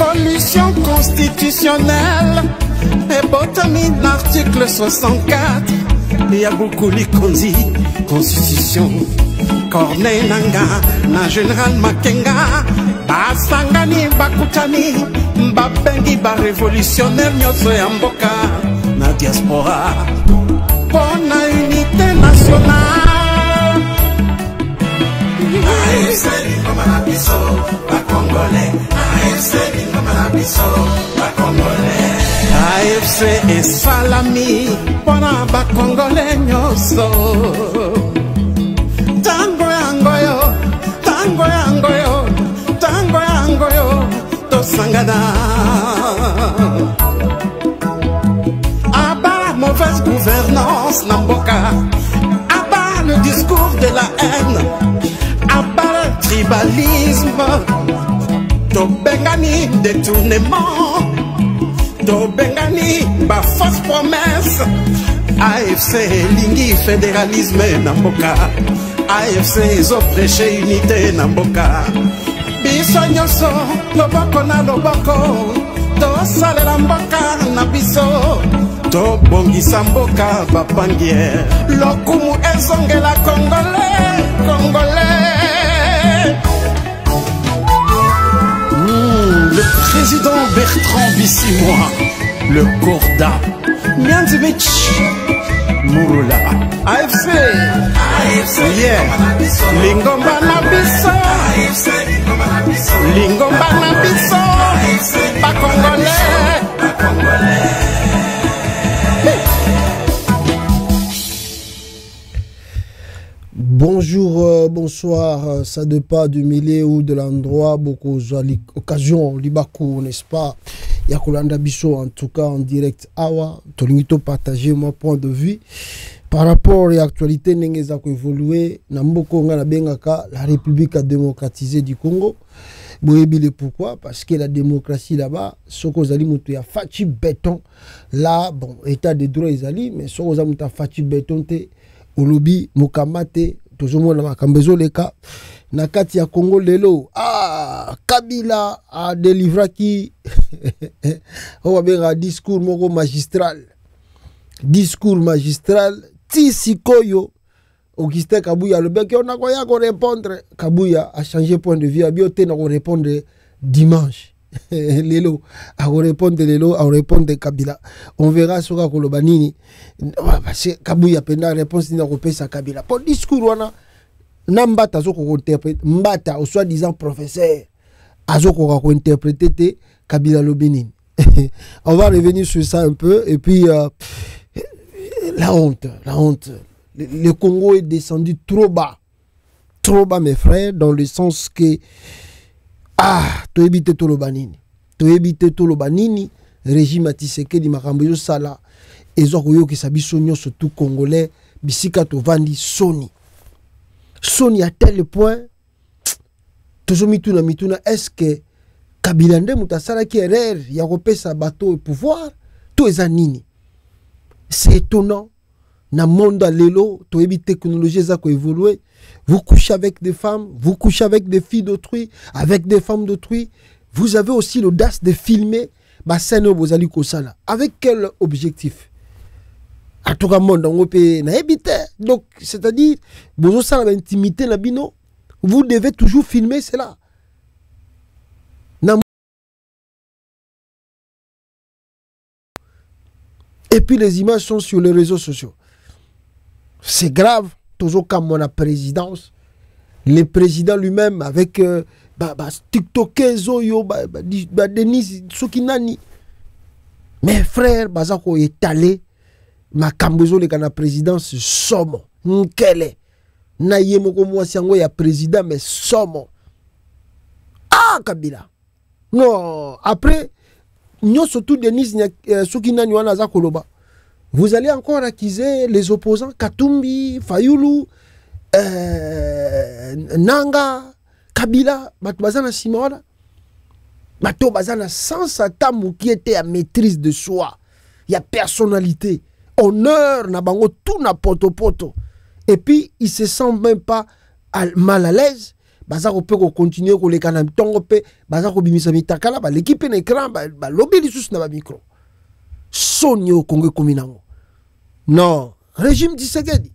Révolution constitutionnelle et botamine l'article 64. Yabukuli Konzi, Constitution. Corneille Nanga, na Général Makenga. Basangani bakutani, babengi ba révolutionnaire nyoso ya mboka na diaspora. Pona unité nationale. AFC Lingoma na biso, ba Congolais. AFC Lingoma na biso, ba Congolais. AFC et Salami, pona ba Congolais nyoso. Tango yangoyo, tango yangoyo, tango yangoyo, tosangana. Abat la mauvaise gouvernance Namboka, abat le discours de la haine, abat le tribalisme, Tobengani détournement, Tobengani ba fausse promesse. AFC lingi fédéralisme Namboka, AFC ils ont prêché unité Namboka. Biso nyoso loboko na loboko, to salela mboka na biso, to bongisa mboka bapangier. Lokumu ezongela Congolais, Congolais. Le président Bertrand Bissimois, le Corda, Nyanzimich Murula, AFC, yeah, Lingomba na biso, Lingomba na biso, ba Congolais, ba Congolais. Bonjour, bonsoir, ça dépend du milieu ou de l'endroit, beaucoup d'occasions, Libakou, n'est-ce pas? Yakolanda Bisso, en tout cas en direct, Awa, Tolingito partager mon point de vue par rapport à l'actualité n'engeza ko évoluer na mboko nga na bengaka la République démocratisée du Congo. Boyebile pourquoi? Parce que la démocratie là-bas, soko zali mutu ya fachi béton. Là, bon, état de droit ezali, mais soko za mutu fachi béton te olobi mukamate toujours na makambezo leka na kati ya Congo lelo. Ah, Kabila a délivré qui on va bien un discours moko magistral. Discours magistral Tisikoyo Augustin Kabuya le bec on a quoi ko répondre. Kabuya a changé point de vue, a bioté na ko répondre dimanche. Lelo a répondre lelo a répondre Kabila. On verra sur ka kolobanini. Parce que Kabuya penda réponse ni na ko pesa Kabila. Pour discours wana nambata zoko ko interpréter mbata au soi-disant professeur azoko ko interpréter Kabila Lobinin. On va revenir sur ça un peu et puis la honte. Le Congo est descendu trop bas mes frères, dans le sens que to éviter tout le banini, régime à Tshisekedi makambo sala ezokoyo ke sabiso nyonso tout congolais bisika to vandi Sony à tel point toujours mituna est-ce que Kabila nde mutasala ki erreur ya kopesa bateau et pouvoir tout ezanini. C'est étonnant na monde lelo to ebi technologie za ko évoluer. Vous couchez avec des femmes, vous couchez avec des filles d'autrui, avec des femmes d'autrui. Vous avez aussi l'audace de filmer ba scène bozali ko sala. Avec quel objectif? En tout cas monde on peut na ebité. Donc c'est-à-dire bozo sala intimité na bino, vous devez toujours filmer cela. Et puis les images sont sur les réseaux sociaux. C'est grave. Toujours comme mon présidence, le président lui-même avec TikTok, Zoyo, Denis Sokinani. Mes frères, Bazako est allé. Ma Kambozo, le Ghana présidence, somme. Nkele. Naye moko mwasiango ya président, mais somme. Ah, Kabila. Non, après. Nous, surtout Denis Sokinani wana za koloba. Vous allez encore accuser les opposants Katumbi, Fayulu, Nanga, Kabila, Batbazana Simona. Bato Bazana sans Satamu qui était à maîtrise de soi. Il y a personnalité, honneur, na bango tout na poto. Et puis il se sent même pas mal à l'aise. baza ko pe ko continuer ko leka na tongo pe baza ko bimisa mitakala ba l'équipe na écran ba lobby lisusu na ba micro soni au Congo kominango non régime Tshisekedi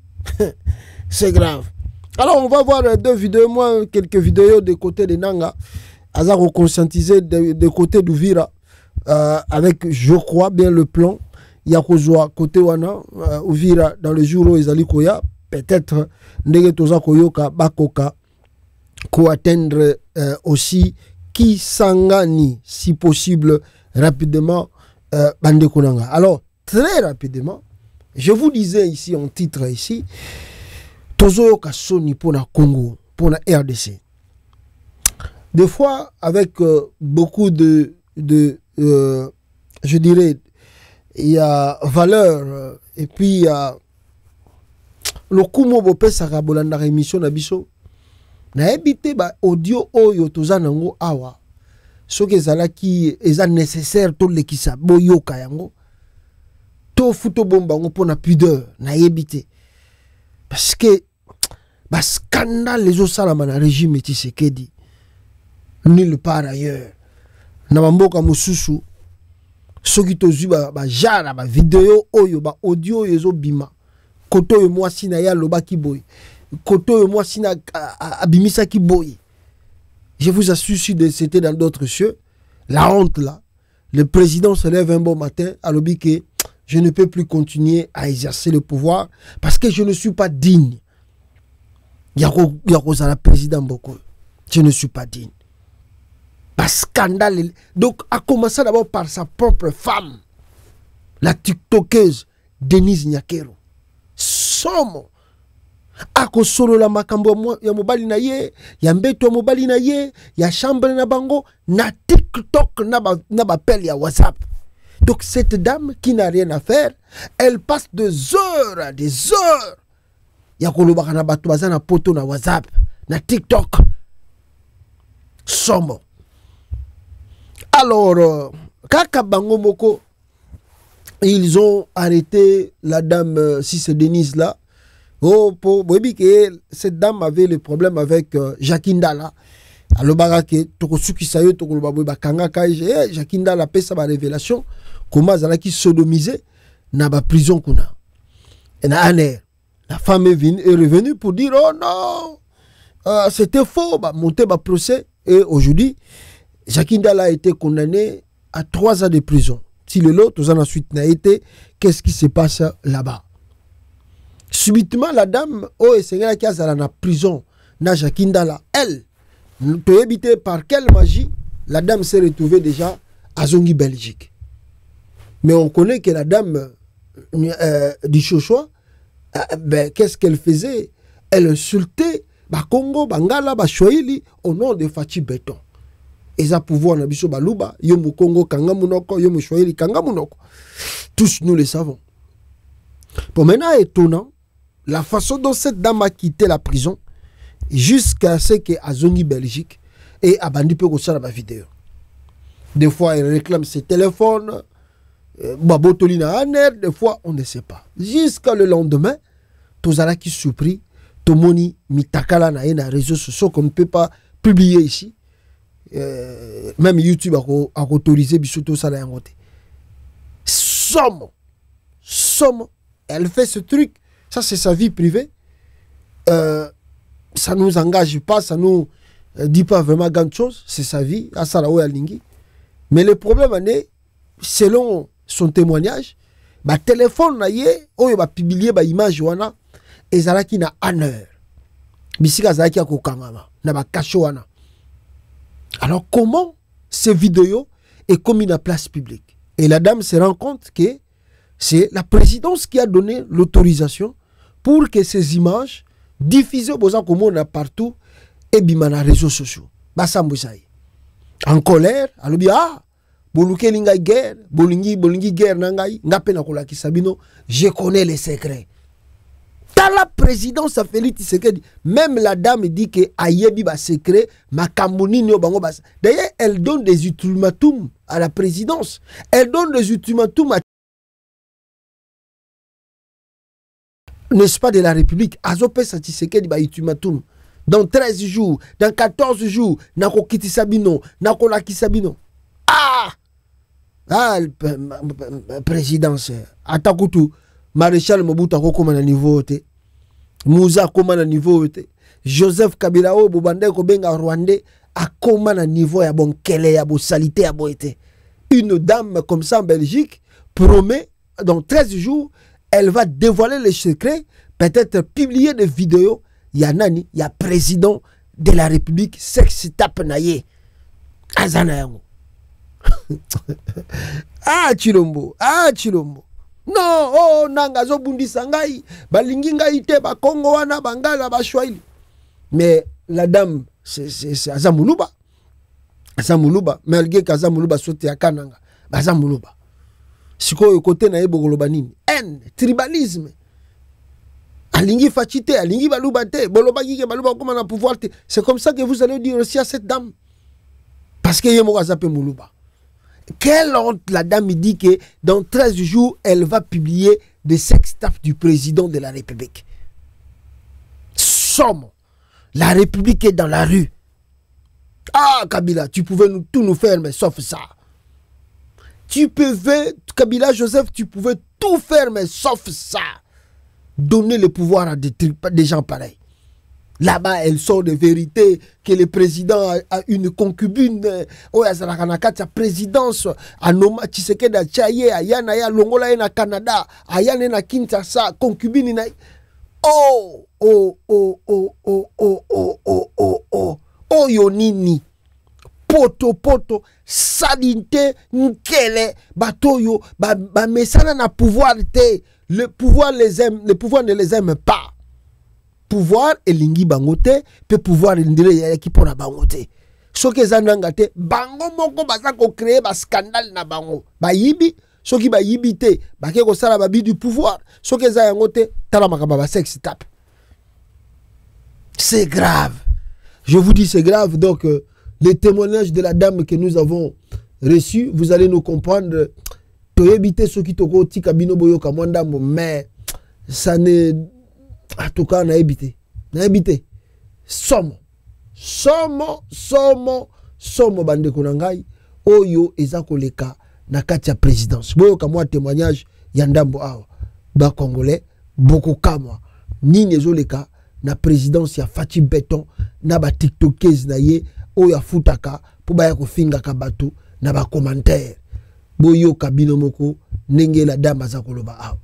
c'est grave. Alors on va voir deux vidéos, moi quelques vidéos de côté de Nanga Azaro conscientisé de côté d'Uvira avec je crois bien le plan Yakozwa côté wana Uvira dans le jour où Ezali Koya peut-être ndenge toza koyoka bakoka ko atteindre aussi Kisangani si possible rapidement bande konanga. Alors très rapidement je vous disais ici en titre ici tozoyoka soni pona Congo pona RDC. Des fois avec beaucoup de je dirais il y a valeur et puis il y a le kumo bopé sakabolanda émission na biso na ebité ba audio oyo tozanango awa soki ezalaki eza nécessaire to lekisa boyoka yango to futo bomba ngo pona pudeur na ebité parce que ba scandale les osalama na régime Tshisekedi nulle part ailleurs na mboka mususu soki tozu ba jara ba vidéo oyo ba audio yezo bima koto yo mwasi na ya loba ki boy koto yo mwasi na abimisa ki boy. Je vous assure c'était dans d'autres cieux la honte là. Le président se lève un bon matin à l'obi que je ne peux plus continuer à exercer le pouvoir parce que je ne suis pas digne. Yako la président beaucoup. Je ne suis pas digne. Pas scandale. Donc, a commencé d'abord par sa propre femme, la tiktokeuse Denise Nyakero. Somo. Ako solo la makambo ya mobali na ye, ya mbeto mobali na ye, ya chambre na bango, na TikTok na ba pelle ya WhatsApp. Donc, cette dame qui n'a rien à faire, elle passe des heures, ya kolobaka na bato baza na poto na WhatsApp, na TikTok. Somo. Alors, kaka bango moko, ils ont arrêté la dame, si c'est Denise là. Oh, pour que cette dame avait le problème avec Jakindala. Alors, barake, tokosuki sayo, tokoloba kanga kaje, Jakindala pesa ba révélation, comment zala qui sodomisé, na ba prison kuna. Et na aner. La femme est revenue pour dire, oh non, c'était faux, bah, monter ba procès. Et aujourd'hui, Jakindala a été condamné à 3 ans de prison. Si le lot, tous en ensuite n'a été, qu'est-ce qui se passe là-bas? Subitement, la dame, oh, et c'est qui a la prison, na Jakindala, elle, peut éviter par quelle magie, la dame s'est retrouvée déjà à Zongi, Belgique. Mais on connaît que la dame du Chochoa, ben, qu'est-ce qu'elle faisait? Elle insultait Congo, Bangala, Swahili au nom de Fachi Béton. Et ça pouvoir na biso baluba yomu Congo kangamunoko yomu Swahili kangamunoko. Tous nous le savons. Pour maintenant étonnant la façon dont cette dame a quitté la prison jusqu'à ce que Azongi Belgique et abandi peu ko sala ba vidéo. Des fois elle réclame ses téléphones babotolina aner, des fois on ne sait pas. Jusqu'à le lendemain tozala qui surpris tomoni mitakala na ena réseaux sociaux qu'on ne peut pas publier ici. Même YouTube a autorisé Bissoto Sala Yangote. Somme, elle fait ce truc, ça c'est sa vie privée. Ça nous engage pas, ça nous dit pas vraiment grand chose, c'est sa vie, à Sarao Alingi. Mais le problème est, selon son témoignage, ba téléphone na ye, oh ba publier ba image wana, ezalaki na honneur. Bisika zalaki akokangama, na ba kasho wana. Alors comment ces vidéos est commis à place publique? Et la dame se rend compte que c'est la présidence qui a donné l'autorisation pour que ces images diffusées au partout et bima na réseaux sociaux. En colère, elle dit ah, boluke linga guerre, bolingi guerre nangai, ngape na kolaki sabino, je connais les secrets. Dans la présidence à Félix Tshisekedi, même la dame dit que ayebi ba secret, makamoni no bango bas. D'ailleurs, elle donne des ultimatums à la présidence. Elle donne des ultimatums à n'est-ce pas de la République. Azope sa Tshisekedi ba ultimatum. dans 13 jours, dans 14 jours, nako kiti sabino, nako laki sabino. Ah! Ah, présidence. Atakutu, Maréchal Mobutu a comment na niveau te. Mouza comment na niveau te. Joseph Kabila o Bobande ko benga Rwandais a comment na niveau ya bon kele ya bo salité ya bo été. Une dame comme ça en Belgique promet dans 13 jours, elle va dévoiler les secrets, peut-être publier des vidéos. Il y a nani, il y a président de la République sexe tape naye. Azana yango. Ah Chilombo, ah Chilombo. Non, oh nanga zo bundi sangai, balingi ngai te ba Congo wana bangala ba Swahili. Mais la dame c'est Azamuluba. Azamuluba, malgré qu'Azamuluba sote akananga, Azamuluba. Siko côté na yebo goloba nini? Haine, tribalisme. Alingi fachité, alingi baluba te, boloba ki baluba comment na pouvoir te. C'est comme ça que vous allez dire aussi à cette dame. Parce que yemo azape muluba. Quelle honte la dame dit que dans 13 jours, elle va publier des sextapes du président de la République. Somme. La République est dans la rue. Ah, Kabila, tu pouvais tout nous faire, mais sauf ça. Tu pouvais, Kabila Joseph, tu pouvais tout faire, mais sauf ça. Donner le pouvoir à des gens pareils. Là-bas, elle sort de vérité que le président a une concubine. Oh, il y a sa présidence. Anoma Tshisekedi Tchaye, Ayana ya Longola na Canada, Ayana na Kinshasa, concubine na. Oh, oh, oh, oh, oh, oh, oh, oh, oh, oh, oh, yonini. Poto, poto, salinte, nkele, batoyo, ba mesana na pouvoir te. Le pouvoir les aime, le pouvoir ne les aime pas. Pouvoir elingi bangote pe pouvoir ndire ya ki pona bangote soki ezananga te bango moko baza ko créer ba scandale na bango bayibi soki bayibi te bake ko sala babi du pouvoir soki ezayango te tala makaba ba sex tape. C'est grave, je vous dis c'est grave. Donc les témoignages de la dame que nous avons reçus, vous allez nous comprendre. Toyebite soki toko tika bino boyo ka mwandambo, mais ça ne. En tout cas, on a évité. On a évité. Somo, bande konangai. Oyo ezako leka na kati ya présidence. Boyo kamwa témoignage yandambo awa. Ba Congolais, boko kamwa. Nini ezoleka na présidence ya Fachi Beton. Na ba tiktokez na ye. Oyo futaka. Po ba ya kofinga kabatu. Na ba commentaire. Boyo kabino moko. Nenge la dame azakoloba awa.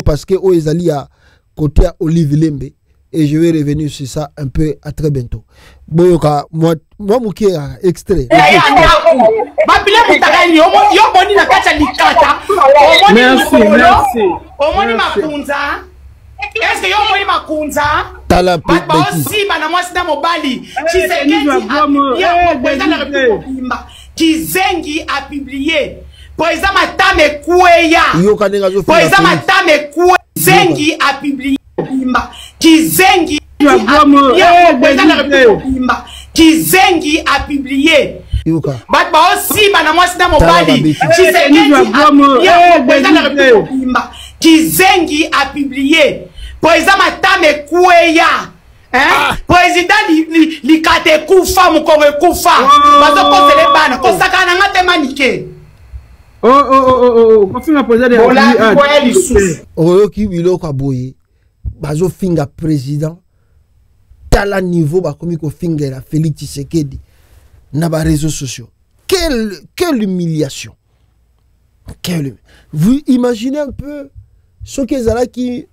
Parce que Oezali a côté à Olive Lembe et je vais revenir sur ça un peu à très bientôt. Boyoka, moi mouké extrait. Merci. Est-ce que yo moi makunza tala ba aussi bana mwasi na mobali Kizengi a publié président Matame Koueya président Matame Koueya Kizengi a publié Kizengi Kizengi a publié ba aussi bana mwasi na mobali Kizengi a publié président Matame Koueya président li kate kufa mukore kufa bazo kosele bana kosakana ngate manike kofinga président oyo ki biloko aboye bazo finga président tala niveau bakomi ko fingera Félix Tshisekedi na ba réseaux sociaux. Quelle humiliation. Vous imaginez un peu ce que Zala qui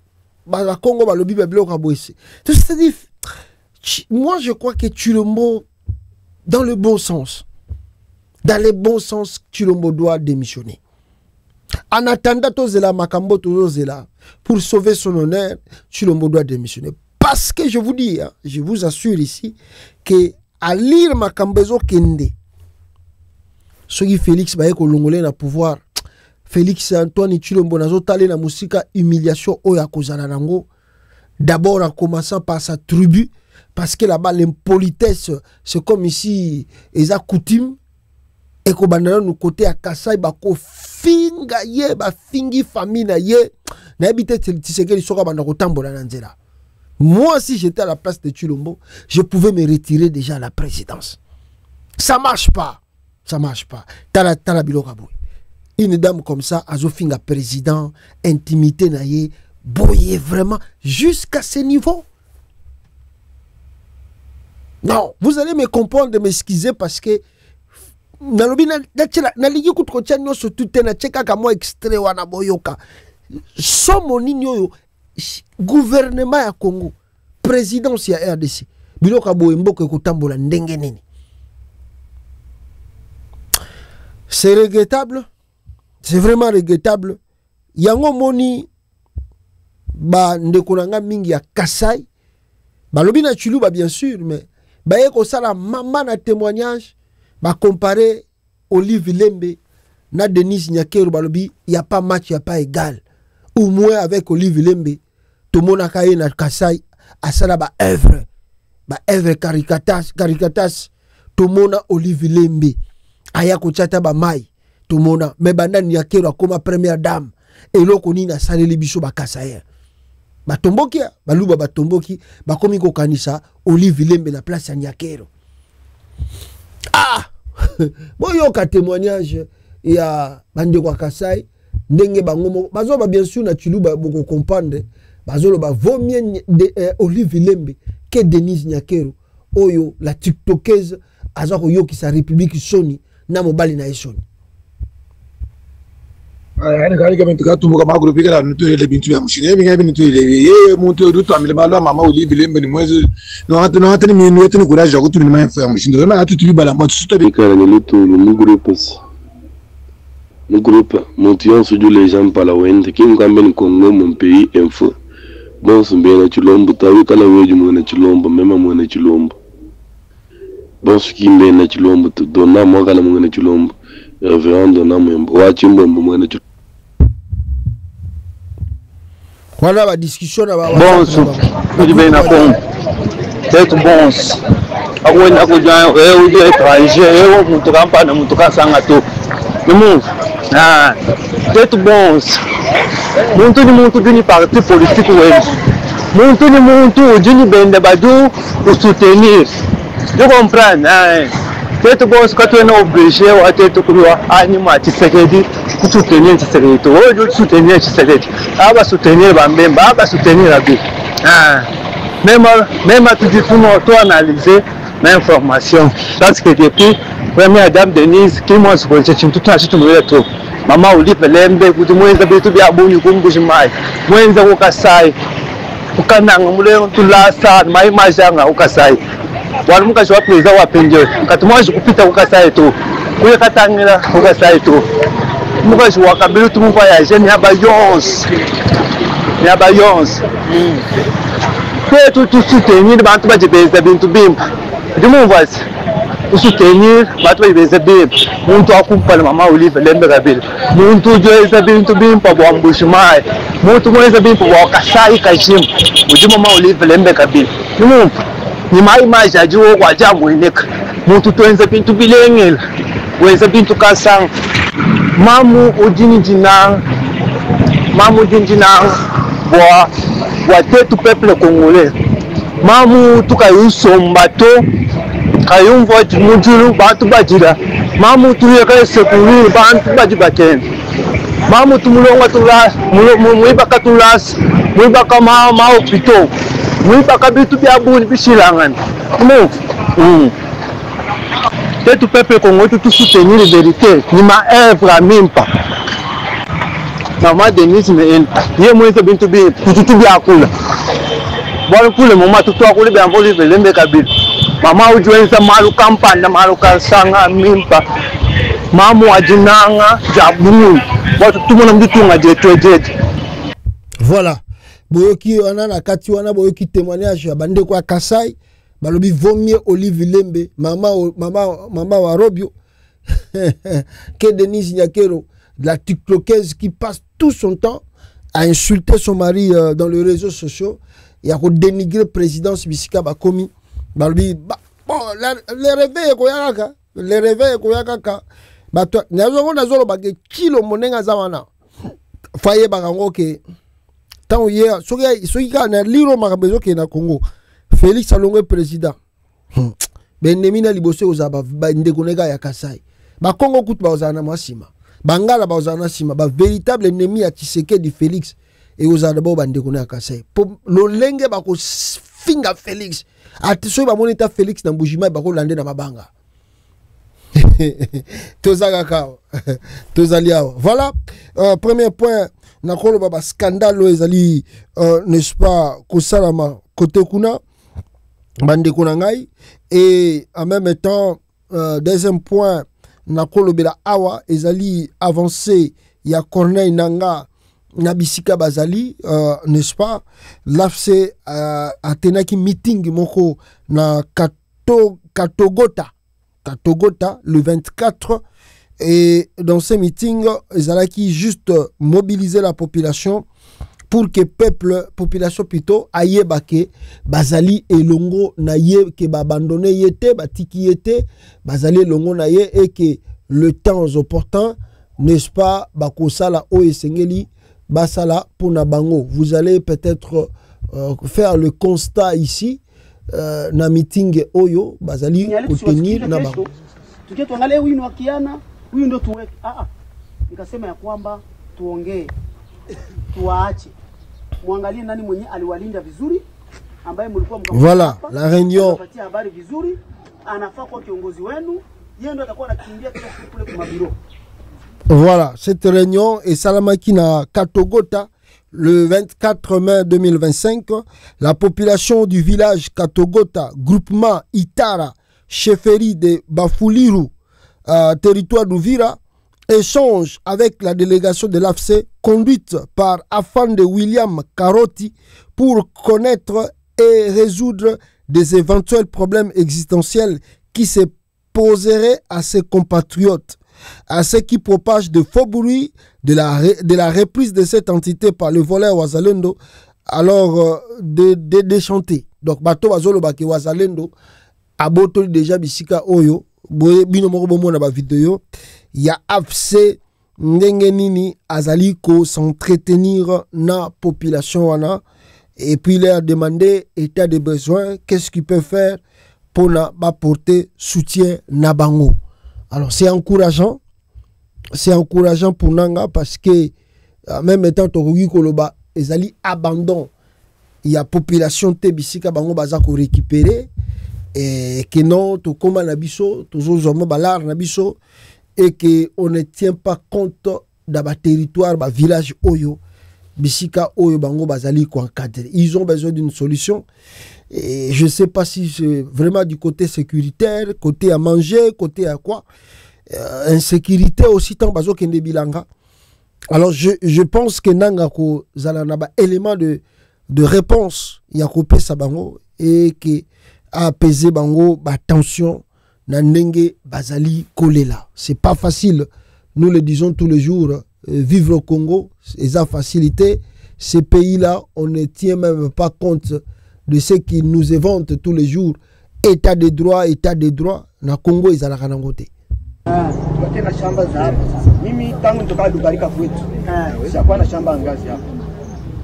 ba Congo ba lobi ba biloko aboye. C'est-à-dire moi je crois que Tshilombo dans le bon sens. Dans le bon sens, Tshilombo doit démissionner. En attendant, Tozela Makambo Tozela, pour sauver son honneur, Tshilombo doit démissionner. Parce que je vous dis, hein, je vous assure ici, que à lire Makambezo Kende, ce qui Félix Bayeko Longolé na pouvoir, Félix Antoine Tshilombo nazo tale na musika humiliation oya kozala nango. D'abord en commençant par sa tribu, parce que là-bas l'impolitesse, c'est comme ici, ils ont coutume. Et qu'on nous côté à Kassai bako finga ye ba fingi famille na ye n'habite Tshisekedi soka banda kotambola na nzela. Moi, si j'étais à la place de Tshilombo, je pouvais me retirer déjà à la présidence. Ça marche pas. Ça marche pas. Tala biloka boy. Une dame comme ça, azofinga président, intimité naye, boye vraiment jusqu'à ce niveau. Non, vous allez me comprendre, de m'excuser parce que nalobi na ligi kutrocha nyoso tout na cheka kama extrait wana boyoka. Somo nini yo gouvernement ya Congo, présidence ya RDC. Biloka boye mboka kutambola ndenge nini. C'est regrettable. C'est vraiment regrettable. Yango moni ba ndekonanga mingi ya Kasai. Ba lobi na Chuluba bien sûr, mais ba yeko sala mama na témoignage ba comparer Olive Lembe na Denis Nyakero ba lobi y a pas match, y a pas égal. Au moins avec Olive Lembe to mona kaye na Kasai asala ba œuvre caricatas to mona Olive Lembe aya ko chata ba mai to mona me banda Nyakero akoma première dame eloko nini asaleli biso ba Kasai batomboki baluba batomboki bakomi ko kanisa Olive Lembe na place ya Nyakero. Ah boyo ka témoignage ya bande kwa Kasai ndenge bangomo bazo ba bien sûr na Tshuluba boko comprendre bazolo ba vaut mieux Olive Lembe que Denis Nyakero oyo la tiktokeuse azako yoki sa république soni na mobali na esoni. Yani kali kama tukatumu kama groupe kala nitule bintu ya mshine binga binitule ye muntu rutu amile malo mama Olive Lembe ni mwezi no hata ni mimi yetu ni courage ko tuli ma fa mshinde na hatu tubi bala matu sutabe kala ni lutu ni groupe le groupe montion sur les gens par la wende qui ngambeni Congo mon pays info bon sumbe na Tshilombo tawi kala weju mo na Tshilombo mema mo na Tshilombo bon skimbe na Tshilombo donna mo kala mo na Tshilombo reverend donna mo wa Tshimbo mo na Tshilombo. Voilà la discussion là-bas. Bon, je vais na bon. C'est bon. Ako na ko jwa o de étranger o mutu kampa na mutu kasanga to. Nimo. Ah, c'est bon. Muntu ni muntu dini parti politique wewe. Muntu ni muntu dini bende badu pour soutenir. Je comprends. Ah. C'est bon, quand on est obligé à être couloir anima Tshisekedi pour soutenir Tshisekedi. Oh, je soutenir Tshisekedi. Ah, va soutenir Bambemba, va soutenir la vie. Ah, même à tout dire, toi analyser l'information. Parce que depuis première dame Denise, qui m'a supposé tout à tout le tout. Maman Olive Lembe, vous moi ils habitent bien bon, comme vous m'avez. Moi ils ont Kasai. Ukananga mule tout là ça, mai majanga Kasai. Walimuka shwa preza wa penjo katuma kupita ukasai tu kuye katangila ukasai tu muka shwa kabilu tu voyage ni abayons que tu soutenir bantu bajibeza bintu bimba ndimumvazi soutenir bantu bajibeza bimba muntu akumpala mama Olive Lembe kabili muntu joeza bintu bimba bwa mbushimai muntu moeza bimba bwa kasai kashim uje mama Olive Lembe kabili ndimumva ni mai mais ajiwo kwa jambo ineka muntu twenze bintu bilengela wenza bintu kasang mamu ujini jina wa tetu peuple congolais mamu tukayusomba to kayumvo mujulu bantu bajira mamu tuyeka secourir bantu bajibakene mamu tumulonga tula muibaka tulas muibaka ma hopito muibaka bitu bya buni bishilangana mu tetu peuple congolais tout soutenir la vérité ni ma œuvre à mimpa Maman Denise me ye mweze bintu bi tutu bya kula bwana kule mama tutu akule bya Olive Lembe kabili mama ujuenza malu kampanda malu kasanga mimpa mamu ajinanga jabunu watu tumona mditunga jetu. Voilà boyoki wana na kati wana boyoki témoignage ya bande kwa Kasai balobi vomie Olive Lembe mama wa Robio que Denise Nyakero, la tiktokeuse qui passe tout son temps à insulter son mari dans les réseaux sociaux et à dénigrer présidence Bisika Bakomi. Bon, les réveils koyaka, les réveils koyaka bato nazongo nazolo bage kilo monenga zawana. Faye barango ke tant hier soki na liro makabezo ke na Congo Félix alongo président bennemi na liboso ozaba ndeko nega ya Kasai ba Congo kutu ba ozana masima bangala ba ozana sima ba véritable ennemi ya Tshisekedi Félix et ozana ba bandeko na Kasai po lolenge ba ko finga Félix ati so ba monita Félix na mbujima ba ko lande na mabanga voilà premier point nakolo baba scandale ezali n'est-ce pas kosalama côté kuna bande kuna ngai et en même temps deuxième point nakolo bela awa ezali avancé ya Corneille Nanga na bisika bazali n'est-ce pas l'AFC atenaki meeting moko na Katogota le 24 et dans ce meeting ils allaient juste mobiliser la population pour que population plutôt aye bake bazali elongo na ye ke abandonné yete batiki yete bazali elongo na ye et que le temps opportun n'est-ce pas bakosala o esengeli basala pour na bango. Vous allez peut-être faire le constat ici na meeting oyo bazali kutenir na bango. Tukie tuangalie huyu ni wakiana, huyu ndo tuweke. Nikasema ya kwamba tuongee. Tuwaache. Muangalie nani mwenye aliwalinda vizuri ambaye mlikuwa mkamwona. Voilà, la réunion. Anapatia habari vizuri, anafaa kwa kiongozi wenu, yeye ndo atakuwa anakimbia kila siku kule kwa mabiro. Voilà, cette réunion est salamaki na Katogota le 24 mai 2025. La population du village Katogota, groupement Itara, chefferie de Bafuliru, territoire d'Ouvira, échange avec la délégation de l'AFC conduite par Afande William Karotti pour connaître et résoudre des éventuels problèmes existentiels qui se poseraient à ses compatriotes, à ceux qui propagent de faux bruits de la reprise de cette entité par le voleur Wazalendo, alors de déchanter. Donc, bato bazolo baki Wazalendo, aboto déjà bisika oyo, bino moko bomo na ba vidéo, ya AFC ndenge nini azali ko s'entretenir na population wana, et puis leur demander état de besoin, qu'est-ce qu'il peut faire pour apporter soutien na bango. Alors c'est encourageant pour Nanga parce que même étant Torugi Koloba ezali abandon, il y a population te bisika bango baza ko récupérer et que non to koma na biso toujours zomo balar na biso et que on ne tient pas compte da ba territoire ba village oyo bisika oyo bango bazali ko encadrer. Ils ont besoin d'une solution. Et je ne sais pas si c'est vraiment du côté sécuritaire, côté à manger, côté à quoi. Insécurité aussi, tant bazo kende bilanga. Alors je pense que Nanga ko zalanaba élément de réponse yakope sabango et que a apaiser bango ba tension na ndenge bazali kolela. C'est pas facile. Nous le disons tous les jours, vivre au Congo, c'est la facilité. Ces pays-là, on ne tient même pas compte de ce qu'ils nous éventent tous les jours. État de droit. Na Congo ils ala kana ngote. Tukatena shamba za hapa. Mimi tangu nitoka Dubarika kwetu. Sikuwa na shamba ngazi hapa.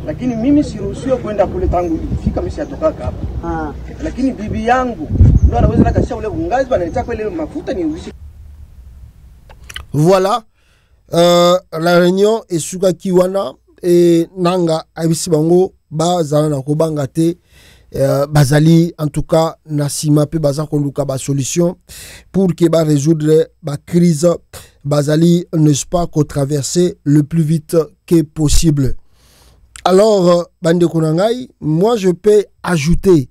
Lakini mimi siruhusiwi kwenda kule tangu nilifika mimi sitoka hapa. Lakini bibi yangu ndo anaweza nakasha ule ngazi bana nitaka ile mafuta ni uishi. Voilà. La réunion est suka kiwana et Nanga abisi bango bazala na kobanga te. Bazali en tout cas nasima pe baza koluka ba solution pour que ba résoudre ba crise bazali n'est-ce pas qu'on traverser le plus vite que possible. Alors bande konangai, moi je peux ajouter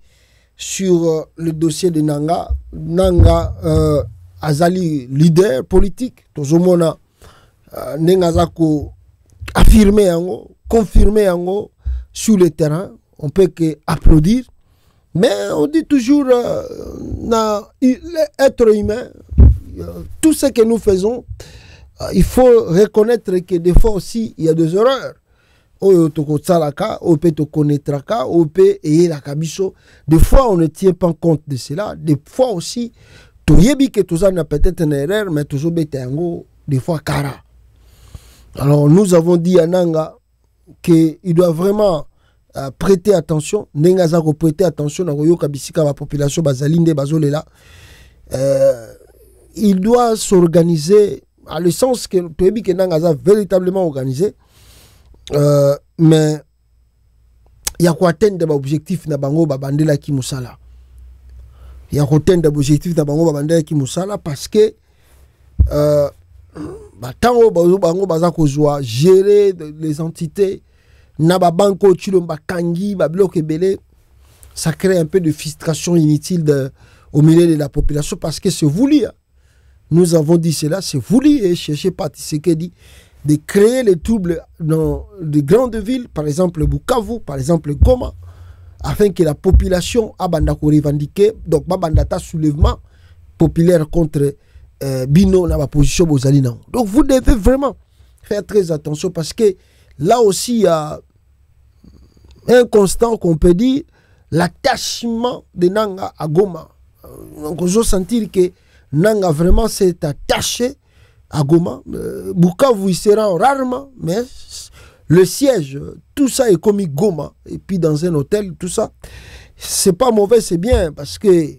sur le dossier de Nanga azali leader politique tozomona nenga ko affirmer yango confirmer yango sur le terrain. On peut que applaudir, mais on dit toujours être humain, tout ce que nous faisons, il faut reconnaître que des fois aussi il y a des erreurs. Des fois on ne tient pas compte de cela. Des fois aussi, peut-être une erreur, mais toujours des fois cara. Alors nous avons dit à Nanga, qu'il doit vraiment prêter attention. Nengaza ko prêter attention na koyoka bisika la population bazalinde bazolela. Il doit s'organiser à le sens que Toyebi Kenangaza véritablement organisé, mais il y a quoi atteindre l'objectif na bango babandela ki musala. Il y a quoi atteindre l'objectif na bango babandela ki musala parce que tango bango baza kozwa gérer les entités na ba banko chilomba kangi ba bloc ebele, ça crée un peu de frustration inutile au milieu de la population parce que c'est voulu. Nous avons dit cela, c'est voulu et chercher par Tshisekedi de créer les troubles dans de grandes villes, par exemple Bukavu, par exemple Goma, afin que la population abandako revendiquer, donc babandata soulèvement populaire contre Bino dans la position Bozalina. Donc vous devez vraiment faire très attention parce que là aussi il y a un constant qu'on peut dire, l'attachement de Nanga à Goma. Donc on peut sentir que Nanga vraiment s'est attaché à Goma. Bukavu il se rend rarement, mais le siège, tout ça est comme Goma. Et puis dans un hôtel, tout ça, c'est pas mauvais, c'est bien parce que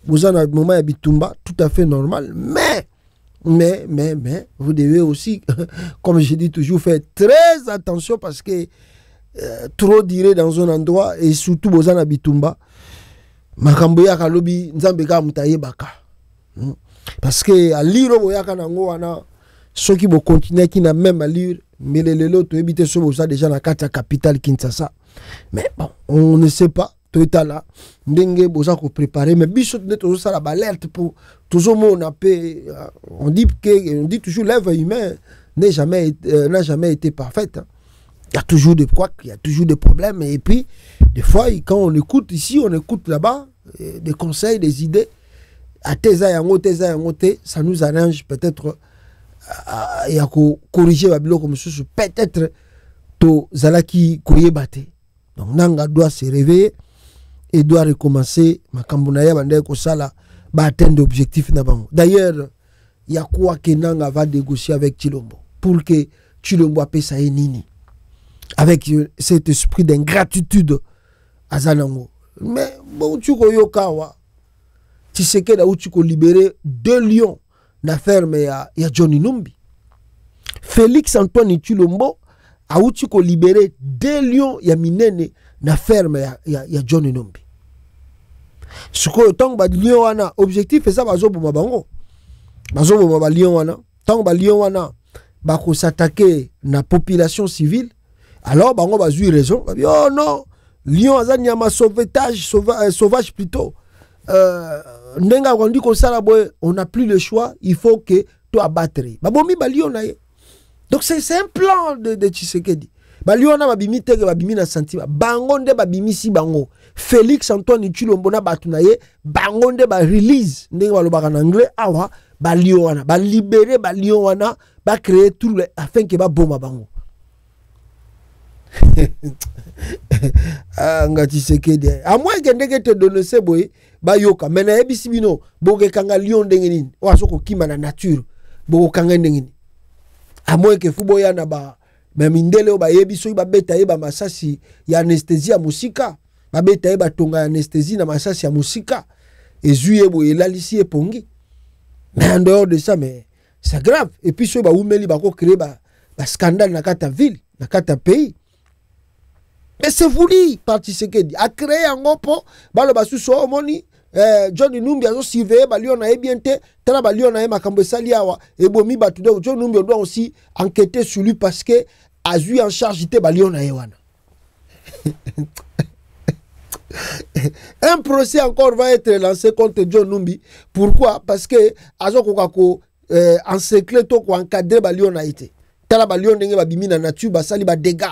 vous en avez un moment à Bitumba, tout à fait normal. Mais, vous devez aussi, comme je dis toujours, faire très attention parce que trop dire dans un endroit et surtout vous en avez Bitumba, makamboya kalobi nzambeka mutaye baka. Parce que à lire boyaka nango wana ceux qui vont continuer qui n'a même à lire mais les autres éviter ce ça déjà dans la capitale Kinshasa. Mais bon, on ne sait pas tout est là ndenge boza ko préparer mais biso de toujours ça la alerte pour toujours on dit toujours l'œuvre humaine n'a jamais été parfaite. Il y a toujours des quoi, il y a toujours des problèmes et puis des fois quand on écoute ici, on écoute là-bas des conseils, des idées. À ça nous arrange peut-être à corriger comme ça, peut-être to zalaki koyebate. Donc Nanga doit se réveiller et doit recommencer makambunaya bande ko sala ba atteindre l'objectif na bango. D'ailleurs, il y a quoi que Nanga va négocier avec Chilombo pour que Chilombo appelle ça nini avec cet esprit d'ingratitude à Zanango. Mais bon tu koyokawa Tshisekedi a outi ko libérer 2 lions na ferme ya Johnny Numbi. Félix Antoine Tshilombo a outi ko libérer 2 lions ya minene na ferme ya Johnny Numbi. Suko tong ba lion wana objectif eza bazoboma bango. Bazoboma ba lion wana, tong ba lion wana ba ko s'attaquer na population civile. Alors bango bazui raison. Oh non, lion azani ya ma sauvage plutôt. Ndenga on dit comme ça on n'a plus le choix, il faut que toi abattre. Babomi balion na ye. Donc c'est un plan de Tshisekedi. Balion na babimi tege babimi na sentiment. Bango nde babimi si bango. Félix Antoine Tshilombo na batu na ye, bango nde ba release ndenga balobaka en anglais awa balion wana, ba libérer balion wana, ba créer tout le afin que ba boma bango. Nga Tshisekedi. À moins que ndenge te donne ce boy bayoka mais na ebisi bino boke kanga lion ndenge nini waso ko kima na nature boko kanga ndenge nini à moins que fuboya na ba mindele ba yebiso ba beta ye ba masasi ya anesthésie ya musika ba beta ye ba tonga ya anesthésie na masasi ya musika ezuye bo elalisi epongi mais en dehors de ça mais c'est grave et puis so ba umeli ba ko créer ba scandale na kata ville na kata pays. Mais c'est voulu par Tshisekedi a créé un gopo balo basuso omoni Johnny Numbi a surveillé balion na ebiente tala balion na makambo sali awa et bomi batu donc Johnny Numbi doit aussi enquêter sur lui parce que a eu en charge te balion na ewana. Un procès encore va être lancé contre John Numbi. Pourquoi? Parce que azoko kako encercler to ko encadrer balion na été tala balion ndenge babimi na nature basali ba dégâts.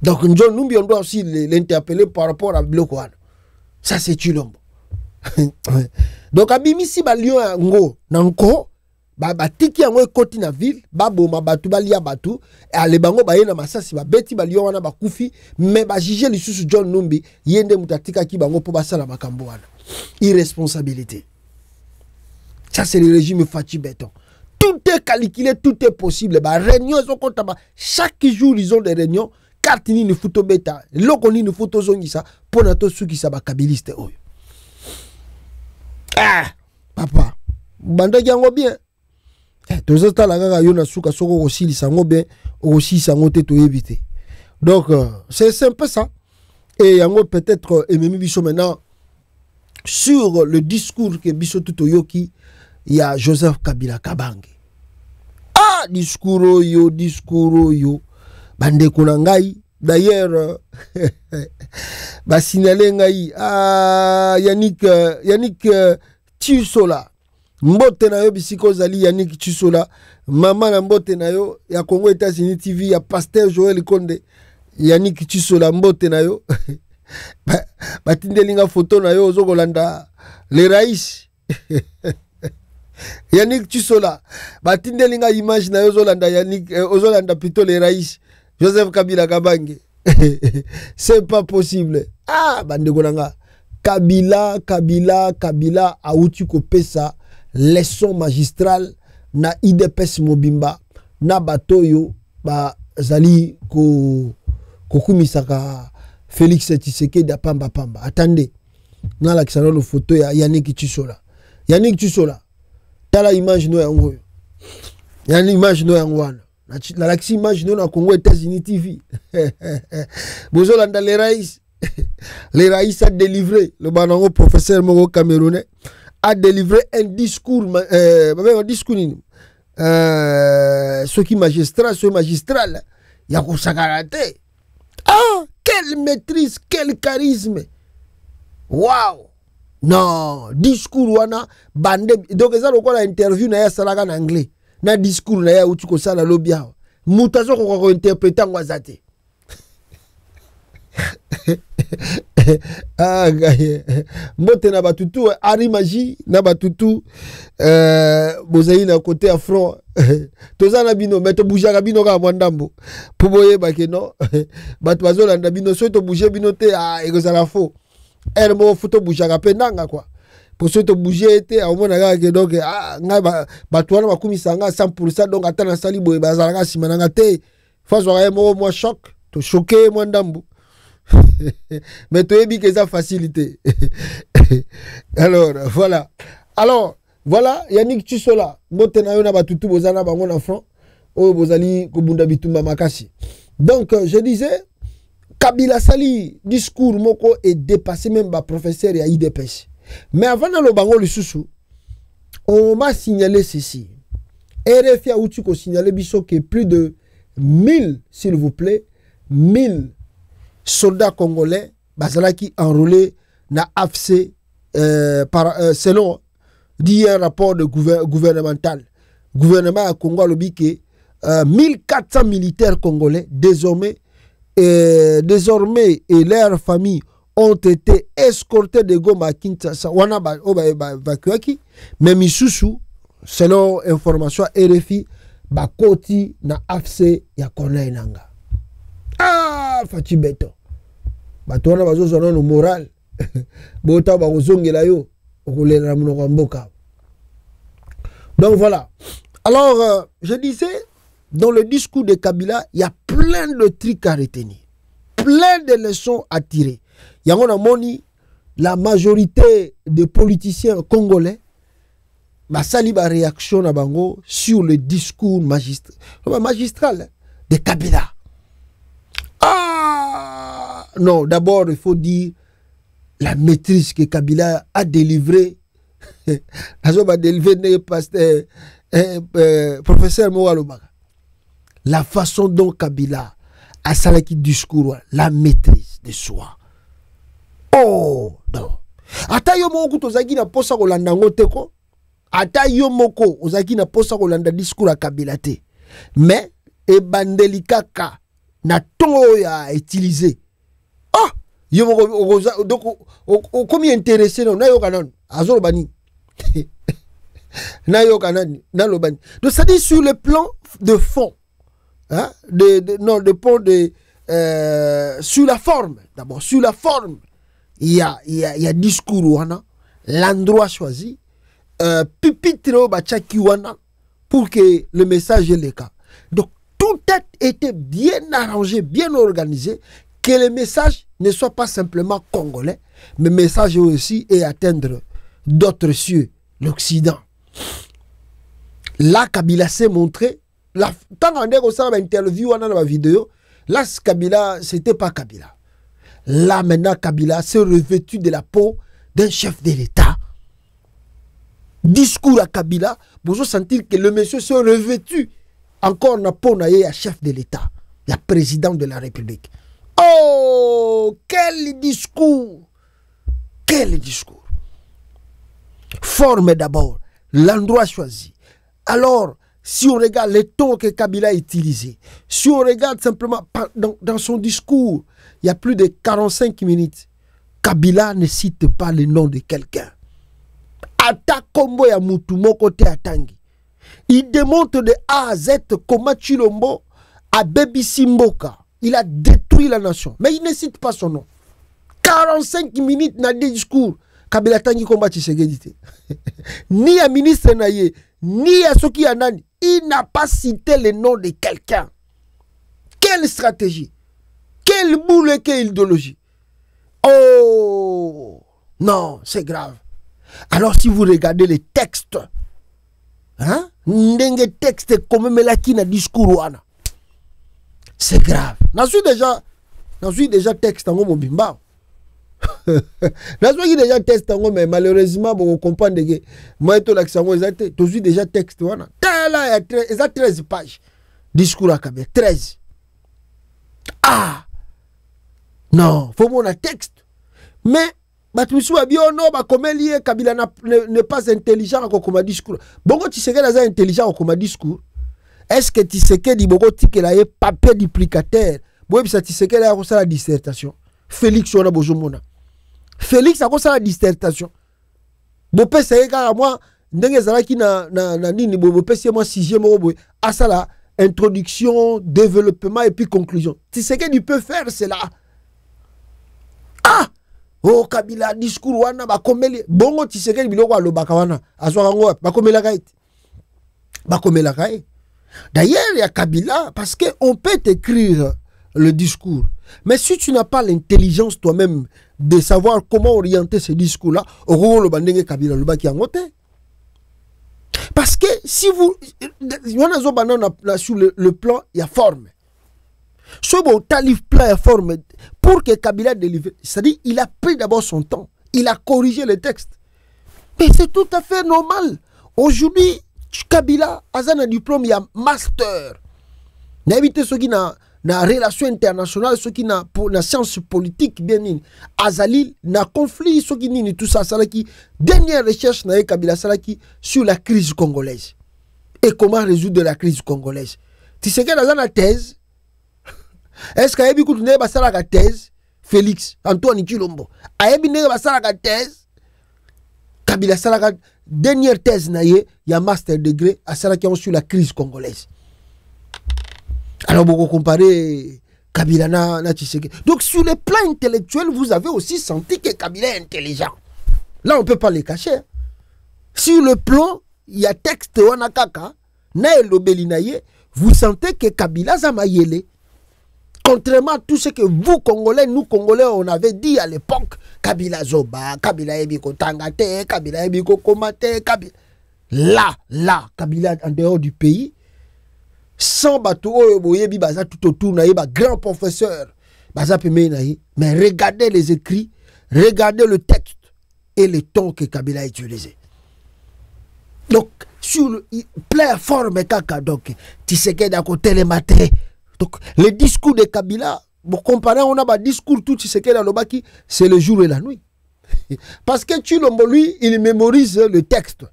Donc John Numbi on doit aussi l'interpeller par rapport à Blokoan. Ça c'est Tshilombo. Donc abimisi balion ngo nanko ba tiki yango ekoti na ville ba boma batu balia batu ale bango ba yena masasi ba beti balion wana ba kufi mais ba juger lisusu John Numbi yende mutatika ki bango po basala makambo wana. Irresponsabilité. Ça c'est le régime Fachi Béton. Tout est calculé, tout est possible. Bah, réunion, ils ont compte, chaque jour, ils ont des réunions. Carte ni photo bêta. Loko ni photo zongisa. Pour nato ceux qui savent kabiliste. Ah, papa. Banda yango bien. Tous les temps, la gaga yona souka soko aussi, sango bien. Aussi, sango te to éviter. Donc, c'est un peu ça. Et yango peut-être, et même biso maintenant, sur le discours que biso tout yoki, il y a Joseph Kabila Kabange. Ah, discours yo. Bande Konangai. D'ailleurs, bah signalé ngai. Ah, Yannick Tchisola. Mbote na yo bisiko zali Yannick Tchisola. Maman na mbote na yo ya Congo États-Unis TV ya Pasteur Joël Konde. Yannick Tchisola mbote na yo. Batindelinga photo na yo ozokolanda les raïs. Yannick Tchisola. Batindelinga image na yo ozolanda Yannick ozolanda plutôt les raïs. Joseph Kabila Kabange. C'est pas possible. Ah, bande konanga. Kabila auti ko pesa leçon magistrale na IDPS Mobimba na batoyo ba zali ko kumisaka Félix Tshisekedi da pamba. Attendez. Na la kisana no photo ya Yannick Tchisola. Yannick Tchisola. Tala image no yango. Yani image no yango wana. La laxi image no na Congo États-Unis TV. Bozolanda les raïs. Les raïs a délivré le banango professeur Moko Camerounais a délivré un discours un discours ce qui magistral ya ko sakarate. Ah, quelle maîtrise, quel charisme. Waouh. Non, discours wana bande donc ça ko la interview na ya salaka en anglais. Na discours na ya uti ko sala lobia. Mutazo ko interpréter ngwazate. Ah, gaye. Mbote na batutu Ari Magie na batutu bozayi na côté à front. Tozana bino meto boujaka bino ka mwandambo. Po boye bakeno. Batu bazolanda bino so to bouger bino te a ekozala faux. Ermo photo boujaka pendanga quoi. Pour ce to bouger te a omona ka ke donc ah nga batu wana bakumisa nga 100% donc atana sali boye bazalaka simananga te. Fazo ya moi choc, to choqué mwandambo. Mais tu es bien que ça facilité. Alors voilà Yannick Tchisola motena yo na batutu bozana bango na front o bozali ko bunda bitumba makasi. Donc je disais Kabila sali discours moko est dépassé même ba professeur ya IDPS. Mais avant na lo bango le susu on m'a signalé ceci. RFI a outu ko signaler biso que plus de 1000 s'il vous plaît 1000 soldats congolais bazalaki enrôlés na AFC selon dit un rapport de gouvernemental gouvernement à Congo lobi que 1400 militaires congolais désormais et leurs familles ont été escortés de Goma à Kinshasa wana ba evacuaki mais misusu selon information RFI bakoti na AFC ya Corneille Nangaa. Ah, Fati Beto. Batouana bazo zono no moral. Bota ba ozongela yo. Okolela munoko mboka. Donc voilà. Alors, je disais, dans le discours de Kabila, il y a plein de trucs à retenir. Plein de leçons à tirer. Il y a moni, la majorité des politiciens congolais, ba sali ba réaction na bango sur le discours magistral de Kabila. Ah non, d'abord il faut dire la maîtrise que Kabila a délivrée. A délivré professeur Moualobaga. La façon dont Kabila a salaki discours, la maîtrise de soi. Oh non. Ata yo moko tozaki na posa kolanda ngo teko. Ata yo moko ozaki na posa kolanda discours a Kabila te. Mais ebandeli kaka na tongo ya utilisé. Ah, yo donc combien intéressé non na yo kanon azolo bani. Na yo kanan na lo bani. Donc ça dit sur le plan de fond. Hein, sur la forme. D'abord sur la forme. Il y a discours wana, l'endroit choisi, pupitre bachaki wana, pour que le message ait le cas. Donc, tout a été bien arrangé, bien organisé, que le message ne soit pas simplement congolais, mais le message aussi est atteindre d'autres cieux, l'Occident. Là, Kabila s'est montré, tant qu'on a une interview, on a une vidéo, là, Kabila, c'était pas Kabila. Là, maintenant, Kabila s'est revêtu de la peau d'un chef de l'État. Discours à Kabila, vous sentir que le monsieur s'est revêtu encore na peau à chef de l'État, le président de la République. Oh, quel discours! Quel discours! Forme d'abord, l'endroit choisi. Alors, si on regarde les tons que Kabila a utilisés, si on regarde simplement dans son discours, il y a plus de 45 minutes, Kabila ne cite pas le nom de quelqu'un. Ata Kombo ya Mutumo côté Atangi. Il démontre de A à Z comment Chilombo a Baby Simboka. Il a détruit la nation. Mais il ne cite pas son nom. 45 minutes dans des discours. Kabila Tangi combat Tshisekedi. Ni à ministre Naye, ni à Soki Anani. Il n'a pas cité le nom de quelqu'un. Quelle stratégie? Quelle boule, quelle idéologie? Oh! Non, c'est grave. Alors si vous regardez les textes, hein? Ndenge texte comme melaki na discours wana. C'est grave. Je suis déjà texte en mobimba. Je suis déjà texte en mais malheureusement vous comprenez que moi tout l'accent je suis déjà texte wana. Là il y a 13 pages. Discours à Kabila 13. Ah! Non, faut mon texte. Mais Kabila n'est pas intelligent comme discours. Bongo Tshisekedi est intelligent comme discours. Est-ce que Tshisekedi Bongo Tikela est papier duplicateur? Bon, ça Tshisekedi a la dissertation. Félix on a bozomona. Félix a la dissertation. Bon pesa eka moi ndenge zalaki na nini bo pesa moi sixième robo à ça la introduction, développement et puis conclusion. Tshisekedi peut faire cela. Ah! Oh Kabila discours wana bakomeli bongo Tshisekedi biloko alobaka wana azwaka ngo bakomela kaiti bakomela kai. D'ailleurs il y a Kabila parce que on peut écrire le discours mais si tu n'as pas l'intelligence toi-même de savoir comment orienter ce discours là au lo bandenge Kabila lobaki angote. Parce que si vous wana zo banana sur le plan il y a forme. Ce bon talif plein et forme pour que Kabila délivre. C'est-à-dire il a pris d'abord son temps. Il a corrigé le texte. Mais c'est tout à fait normal. Aujourd'hui, Kabila a un diplôme, il y a master. N'habite ceux qui n'ont relation internationale, ceux qui n'ont la science politique, bien Azali, n'a conflit, ceux qui n'ont tout ça. Salaki, dernière recherche n'a Kabila Salaki sur la crise congolaise. Et comment résoudre la crise congolaise. Tu sais qu'il y a une thèse. Est-ce qu'il y a une thèse? Félix, Antoine Chilombo. Il y a une thèse. Kabila Salaka, dernière thèse, il y a un master degré à Salaki sur la crise congolaise. Alors, vous comparez Kabila na Tshisekedi. Donc, sur le plan intellectuel, vous avez aussi senti que Kabila est intelligent. Là, on ne peut pas les cacher. Sur le plan, il y a texte Wanakaka, Naël Belinaye, vous sentez que Kabila Zamayele. Contrairement à tout ce que vous, Congolais, nous, Congolais, on avait dit à l'époque, Kabila Zoba, Kabila Ebiko Tangate, Kabila Ebiko Komate, Kabila. Là, Kabila en dehors du pays, sans bateau, tout autour, grand professeur, mais regardez les écrits, regardez le texte et le ton que Kabila a utilisé. Donc, sur le plein forme, donc, Tshisekedi à côté les matins. Donc, le discours de Kabila, pour comparer, on a un discours tout Tshisekedi à l'Obaki, c'est le jour et la nuit. Parce que Chilombo, lui, il mémorise le texte.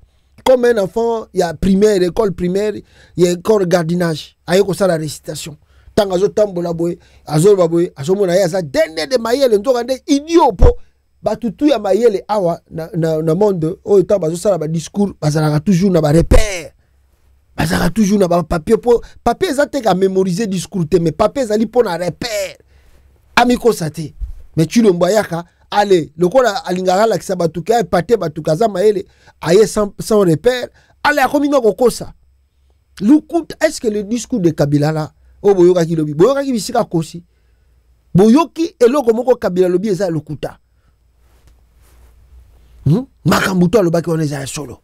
Comme un enfant, il y a primaire, école primaire, il y a école gardinage. Il y a la récitation. Tant que tambola boy, azol baboy, azomona ya za dernier de mayele ndokande idiot po batutu ya mayele awa na monde o eta bazo sala ba discours bazala toujours na ba repère. Bazala toujours na ba papier po papier za te ka mémoriser discours te mais papier za li po na repère. Amiko sate. Mais tu le mbayaka allez le kola alingara la kisa batuka pate batuka za mayele aye sans repère allez akominga kokosa. Lukuta, est-ce que le discours de Kabila là, oh boyoka ki lobi, boyoka ki bisika kosi, boyoki eloko moko Kabila lobi eza lukuta. Makambuto alobaki on eza solo.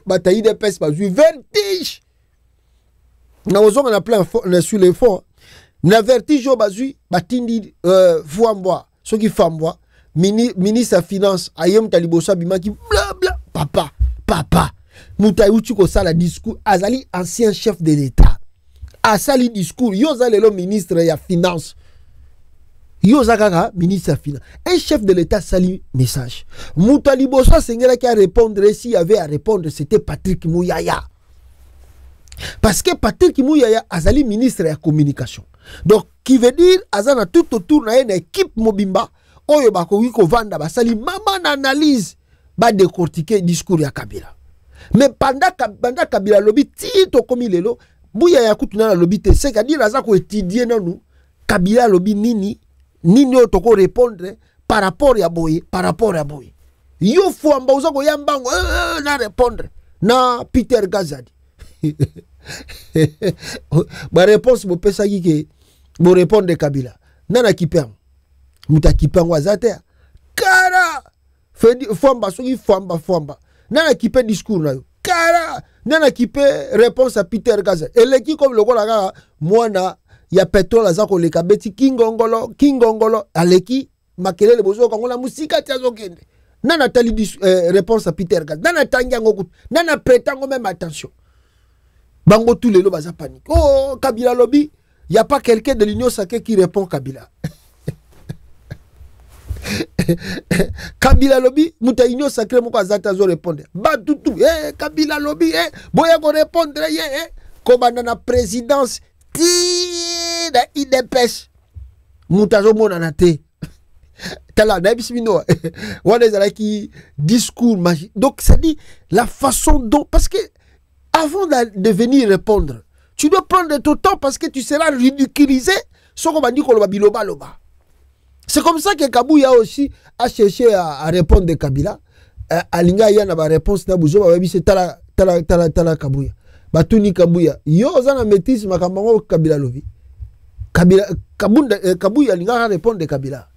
Bataille de peste pas vertige. Na ozonga na plein sur les fonds. Na vertige au bazui batindi Fouamboa, ce qui Famboa, ministre de finance ayem talibosa bimaki bla bla papa. Moutayuchi ko sala discours azali ancien chef de l'état. Asali discours yo za lelo ministre ya finance. Yo za kaka ministre de finance. Un chef de l'état sali message. Moutalibosa sengela qui a répondre s'il y avait à répondre c'était Patrick Mouyaya. Parce que Patrick Mouyaya azali ministre de la communication. Donc qui veut dire azana tout autour na une équipe mobimba oyo bakoki ko vanda basali mama na analyse ba décortiquer discours ya Kabila. Mais pendant Kabila lobby tito komi lelo Mouyaya kutuna na lobby te c'est à dire aza ko étudier nanu Kabila lobby nini otoko répondre par rapport à boye yo Fouamba uza ko yambango na répondre na Peter Gazadi. Ma réponse mo pesa ki mo répondre de Kabila nana kipem muta kipem wazate kara Fouamba soki Fouamba nana kipe discours na yo kara nana kipe réponse à Peter Gaza eleki comme le kola mwana ya pétrole azako le kabeti kingongolo aleki makelele bozo kongola musika tiazo kende nana tali réponse à Peter Gaza nana tangiango kutu nana prétango même attention bango tous les lo baza panique oh Kabila lobby y a pas quelqu'un de l'Union sacrée qui répond Kabila. Kabila lobby muta Union sacrée moko azata zo répondre ba tutu Kabila lobby boya ko répondre comme na présidence ti da IDPS muta zo mona na te tala na bismino wana ezala ki discours magique. Donc ça dit la façon dont, parce que avant de venir répondre tu dois prendre ton temps parce que tu seras ridiculisé soko bandi ko loba biloba loba. C'est comme ça que Kabouya aussi a cherché à répondre de Kabila. Alinga ya na ba réponse na buzo ba bise tala Kabouya. Batuni Kabouya. Yo za na maîtrise makambango Kabila lobi. Kabouya alinga répondre de Kabila.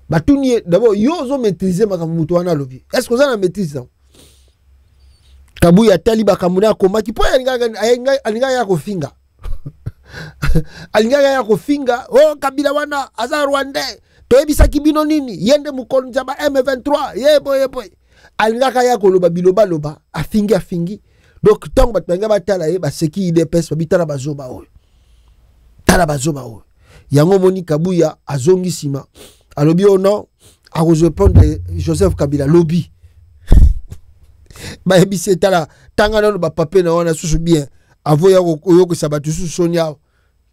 Batuni d'abord yo zo maîtriser makambuto wana lobi. Est-ce que za na maîtrise ça? Kabouya tali bakamuna komaki po alinga ya ko finga. Alinga ya ko finga oh Kabila wana aza Rwandais. Toebisa kibino nini yende mukonja ba M23 yeboy alinga ya ko loba biloba loba afingi donc tant batanga batala ba seki IDPS babitala bazoba oyo tala bazoba oyo yango moni Kabouya azongi sima alobi ono a répondre Joseph Kabila lobby ba ebise tala tanga no ba papier na wana susu bien avoya ko ko sabatu susu sonia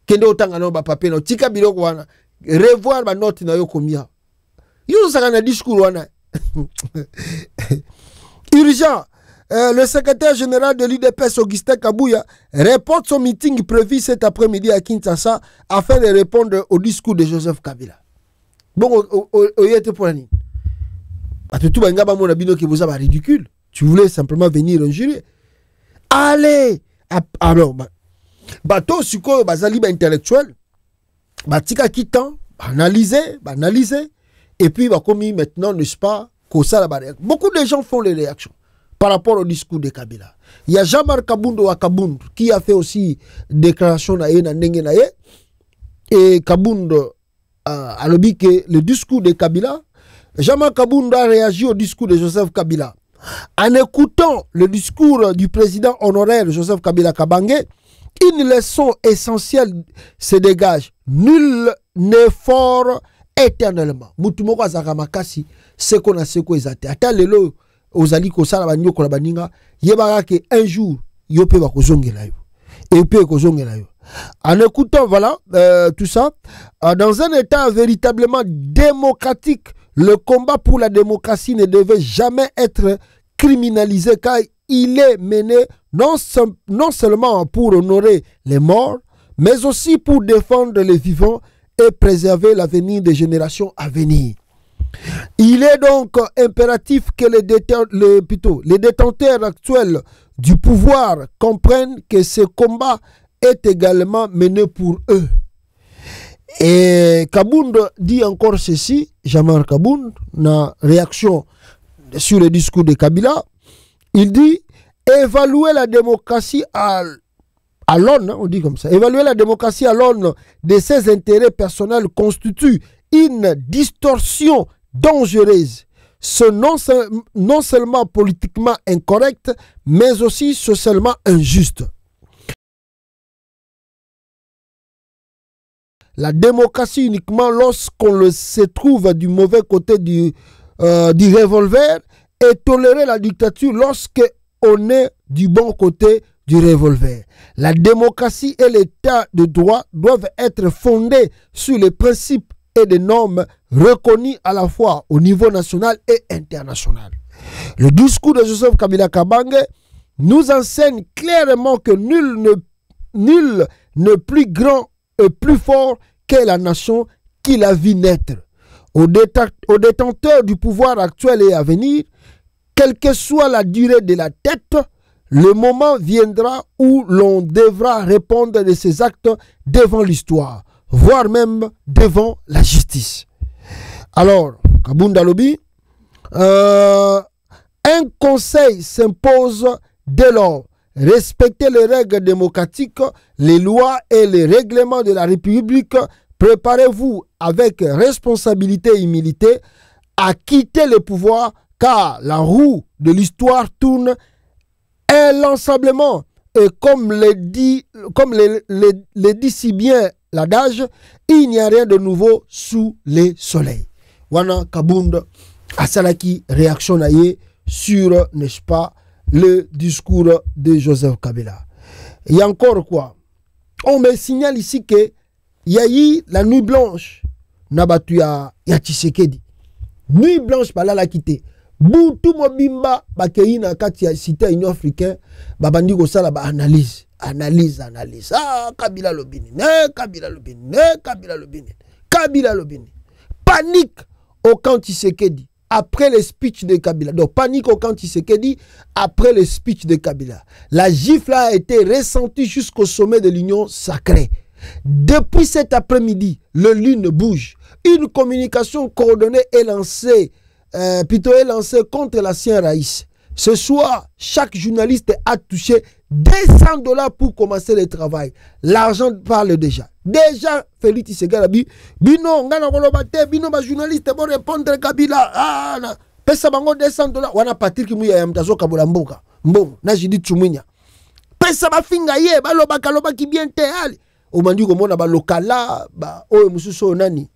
kende otanga no ba papier no tika biloko wana revoir ma note na yo komia yo saka na discours wana urgent. Le secrétaire général de l'UDPS Augustin Kabouya reporte son meeting prévu cet après-midi à Kinshasa afin de répondre au discours de Joseph Kabila. Bon, oyete pour l'année. Tout le monde qui vous a ridicule. Tu voulais simplement venir injurer. Allez, alors, bateau suko bazali ba intellectuel. Batika kitan, analyser, et puis bah comme maintenant n'est-ce pas que ça la beaucoup de gens font les réactions par rapport au discours de Kabila. Il y a Jean-Marc Kabound Wakabund qui a fait aussi déclaration na ndenge na ye et Kabound a lobby que le discours de Kabila, Jean-Marc Kabound a réagi au discours de Joseph Kabila. En écoutant le discours du président honoraire Joseph Kabila Kabange, une leçon essentielle se dégage. Nul n'est fort éternellement. Mutumoko azaka makasi seko na seko ezate. Ata lelo ozali ko sala banyoko la baninga yebaka que un jour yo pe ba kozongela yo. Et pe kozongela yo. En écoutant voilà tout ça dans un état véritablement démocratique, le combat pour la démocratie ne devait jamais être criminalisé car il est mené non seulement pour honorer les morts, mais aussi pour défendre les vivants et préserver l'avenir des générations à venir. Il est donc impératif que les détenteurs actuels du pouvoir comprennent que ce combat est également mené pour eux. Et Kabound dit encore ceci, Jamar Kabound, na réaction sur le discours de Kabila, il dit évaluer la démocratie à l'aune, on dit comme ça, évaluer la démocratie à l'aune de ses intérêts personnels constitue une distorsion dangereuse. C'est non seulement politiquement incorrect, mais aussi socialement injuste. La démocratie uniquement lorsqu'on se trouve du mauvais côté du revolver et tolérer la dictature lorsqu'on est du bon côté du revolver. La démocratie et l'état de droit doivent être fondés sur les principes et des normes reconnus à la fois au niveau national et international. Le discours de Joseph Kabila Kabange nous enseigne clairement que nul n'est plus grand et plus fort que la nation qui l'a vu naître. Aux détenteurs du pouvoir actuel et à venir, quelle que soit la durée de la tête, le moment viendra où l'on devra répondre de ses actes devant l'histoire, voire même devant la justice. Alors, Kabounda Lobi, un conseil s'impose dès lors. Respectez les règles démocratiques, les lois et les règlements de la République. Préparez-vous avec responsabilité et humilité à quitter le pouvoir, car la roue de l'histoire tourne inlassablement. Et comme le dit si bien l'adage, il n'y a rien de nouveau sous le soleil. Wana Kabound Asalaki réaction sur, n'est-ce pas, le discours de Joseph Kabila. Il y a encore quoi? On me signale ici que il y a eu la nuit blanche nabatu ya Tshisekedi. Nuit blanche bala la quitté. Boutou mobimba bakei na kati ya cité Union africaine babandi ko sala ba analyse. Ah Kabila lobini. Kabila lobini. Panique au camp Tshisekedi après le speech de Kabila. Donc panique au camp Tshisekedi après le speech de Kabila. La gifle a été ressentie jusqu'au sommet de l'Union sacrée. Depuis cet après-midi, le lune bouge. Une communication coordonnée est lancée, contre l'ancien Raïs. Ce soir, chaque journaliste a touché $200 pour commencer le travail. L'argent parle déjà. Déjà, Félix Tshisekedi, bino ngana kolobate, bino ba journaliste bon répondre Kabila. Ah, na pesa bango $200. Wana Patrick Muya ya mtazo kabola mboka. Mbongo, na jidi tsumunya. Pesa ba finga ye, ba loba ki bien te ali. Omandi komona ba lokala, ba oyo mususu nani.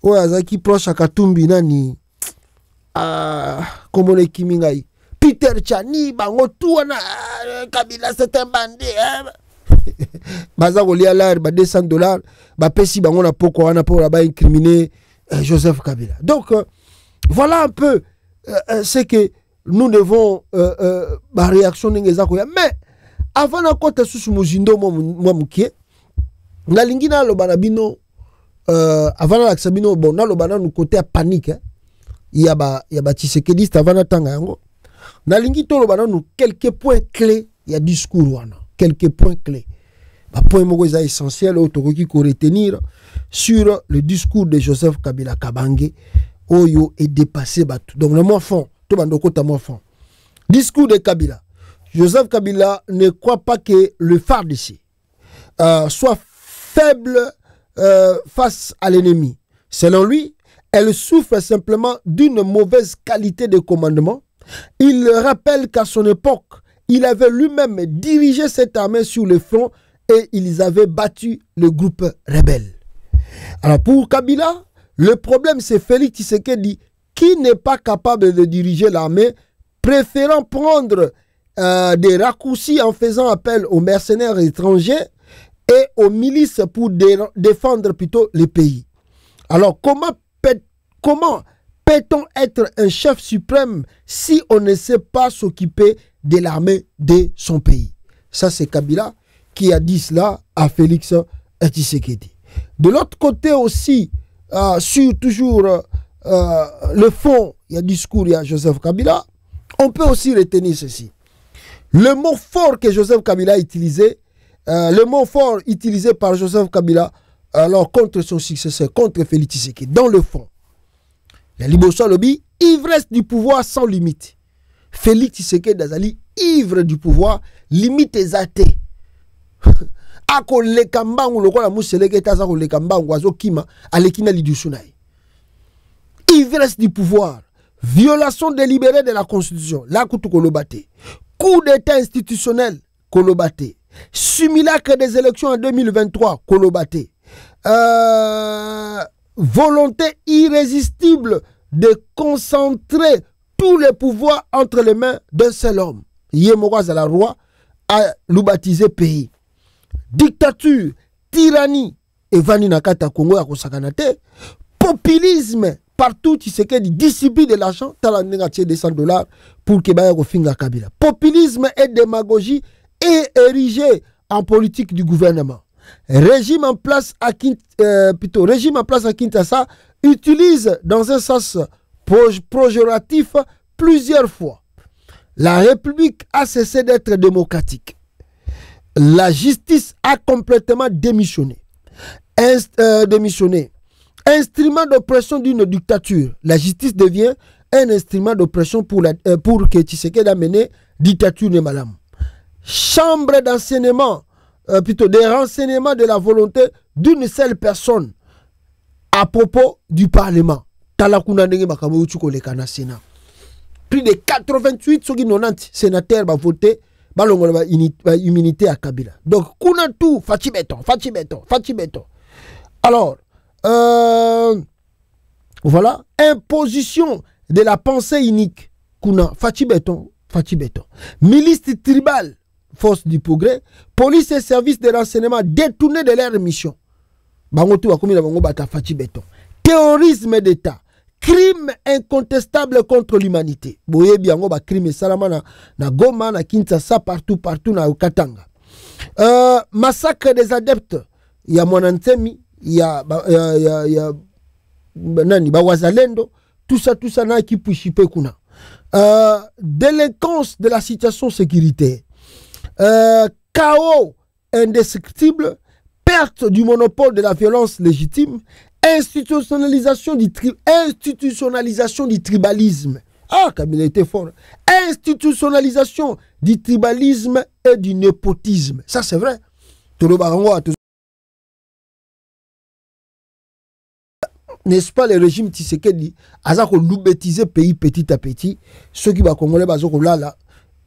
Oyo azaki proche à Katumbi nani. Komone kimingai. Peter Chani, bango tout wana Kabila c'est un bandit. Baza kolia l'air ba $200, ba pesi bango na poko wana pour ba incriminer Joseph Kabila. Donc voilà un peu ce que nous devons ba réaction ngeza ko ya. Mais avant na kota susu mujindo mo mukie na lingina lo banabino avant la sabino bon na lo banana côté à panique. Il y a ba Tshisekedi avant na tanga yango. Na lingi to lo banana quelques points clés, il y a discours wana. Quelques points clés. Ba point moko za essentiel autoroki ko retenir sur le discours de Joseph Kabila Kabange oyo est dépassé batu. Donc le mot fond, to bandoko ta mot fond. Discours de Kabila. Joseph Kabila ne croit pas que le FARDC soit faible face à l'ennemi. Selon lui, elle souffre simplement d'une mauvaise qualité de commandement. Il rappelle qu'à son époque, il avait lui-même dirigé cette armée sur le front et ils avaient battu le groupe rebelle. Alors pour Kabila, le problème c'est Félix Tshisekedi qui n'est pas capable de diriger l'armée, préférant prendre des raccourcis en faisant appel aux mercenaires étrangers et aux milices pour défendre plutôt les pays. Alors comment peut-on être un chef suprême si on ne sait pas s'occuper de l'armée de son pays? Ça c'est Kabila qui a dit cela à Félix Tshisekedi. De l'autre côté aussi, sur toujours le fond, il y a discours, il y a Joseph Kabila, on peut aussi retenir ceci. Le mot fort que Joseph Kabila a utilisé, le mot fort utilisé par Joseph Kabila, alors contre son successeur, contre Félix Tshisekedi, dans le fond. La Liboso lobby, ivresse du pouvoir sans limite. Félix Tshisekedi Dazali, ivre du pouvoir, limite athées. Ako le kambangu lokola museleke taza ko le kambangu azo kima alekina lidusunai. Ivresse du pouvoir, violation délibérée de la constitution, la kutu kolobate. Coup d'état institutionnel kolobate. Simulacre des élections en 2023 kolobate. Volonté irrésistible de concentrer tous les pouvoirs entre les mains d'un seul homme. Yemora Zala-Roi a baptisé pays. Dictature, tyrannie, et Vani Nakata Congo à Kosakanate, populisme, partout, tu sais qu'il discipline de l'argent, tu as négatié des $100 pour que Baya Finga Kabila. Populisme et démagogie est érigé en politique du gouvernement. Régime en place à Kinshasa utilise dans un sens péjoratif plusieurs fois. La République a cessé d'être démocratique. La justice a complètement démissionné. Instrument d'oppression d'une dictature. La justice devient un instrument d'oppression pour que Tshisekedi a mené dictature de Malam. Chambre d'enseignement, plutôt des renseignements de la volonté d'une seule personne à propos du Parlement. Plus de 88 sénateurs vont voter immunité à Kabila. Donc, kuna tout, Fachi Beton. Alors, voilà, imposition de la pensée unique. Kuna, Fachi Beton. Milice tribale, force du progrès, police et services de renseignement détournés de leur mission. Terrorisme d'État. Crime incontestable contre l'humanité. Boye biango ba crime salama na Goma, na Kinshasa, partout na Katanga. Massacre des adeptes. Il y a Mwanantemi, il y a Wazalendo, tout ça na qui pushipe kuna. Délinquance de la situation sécuritaire. Chaos indescriptible, perte du monopole de la violence légitime. Institutionnalisation du tribalisme. Ah, Kabila était fort. Institutionnalisation du tribalisme et du népotisme. Ça, c'est vrai. N'est-ce pas le régime Tshisekedi a loubétisé pays petit à petit. Ceux qui va congolais là,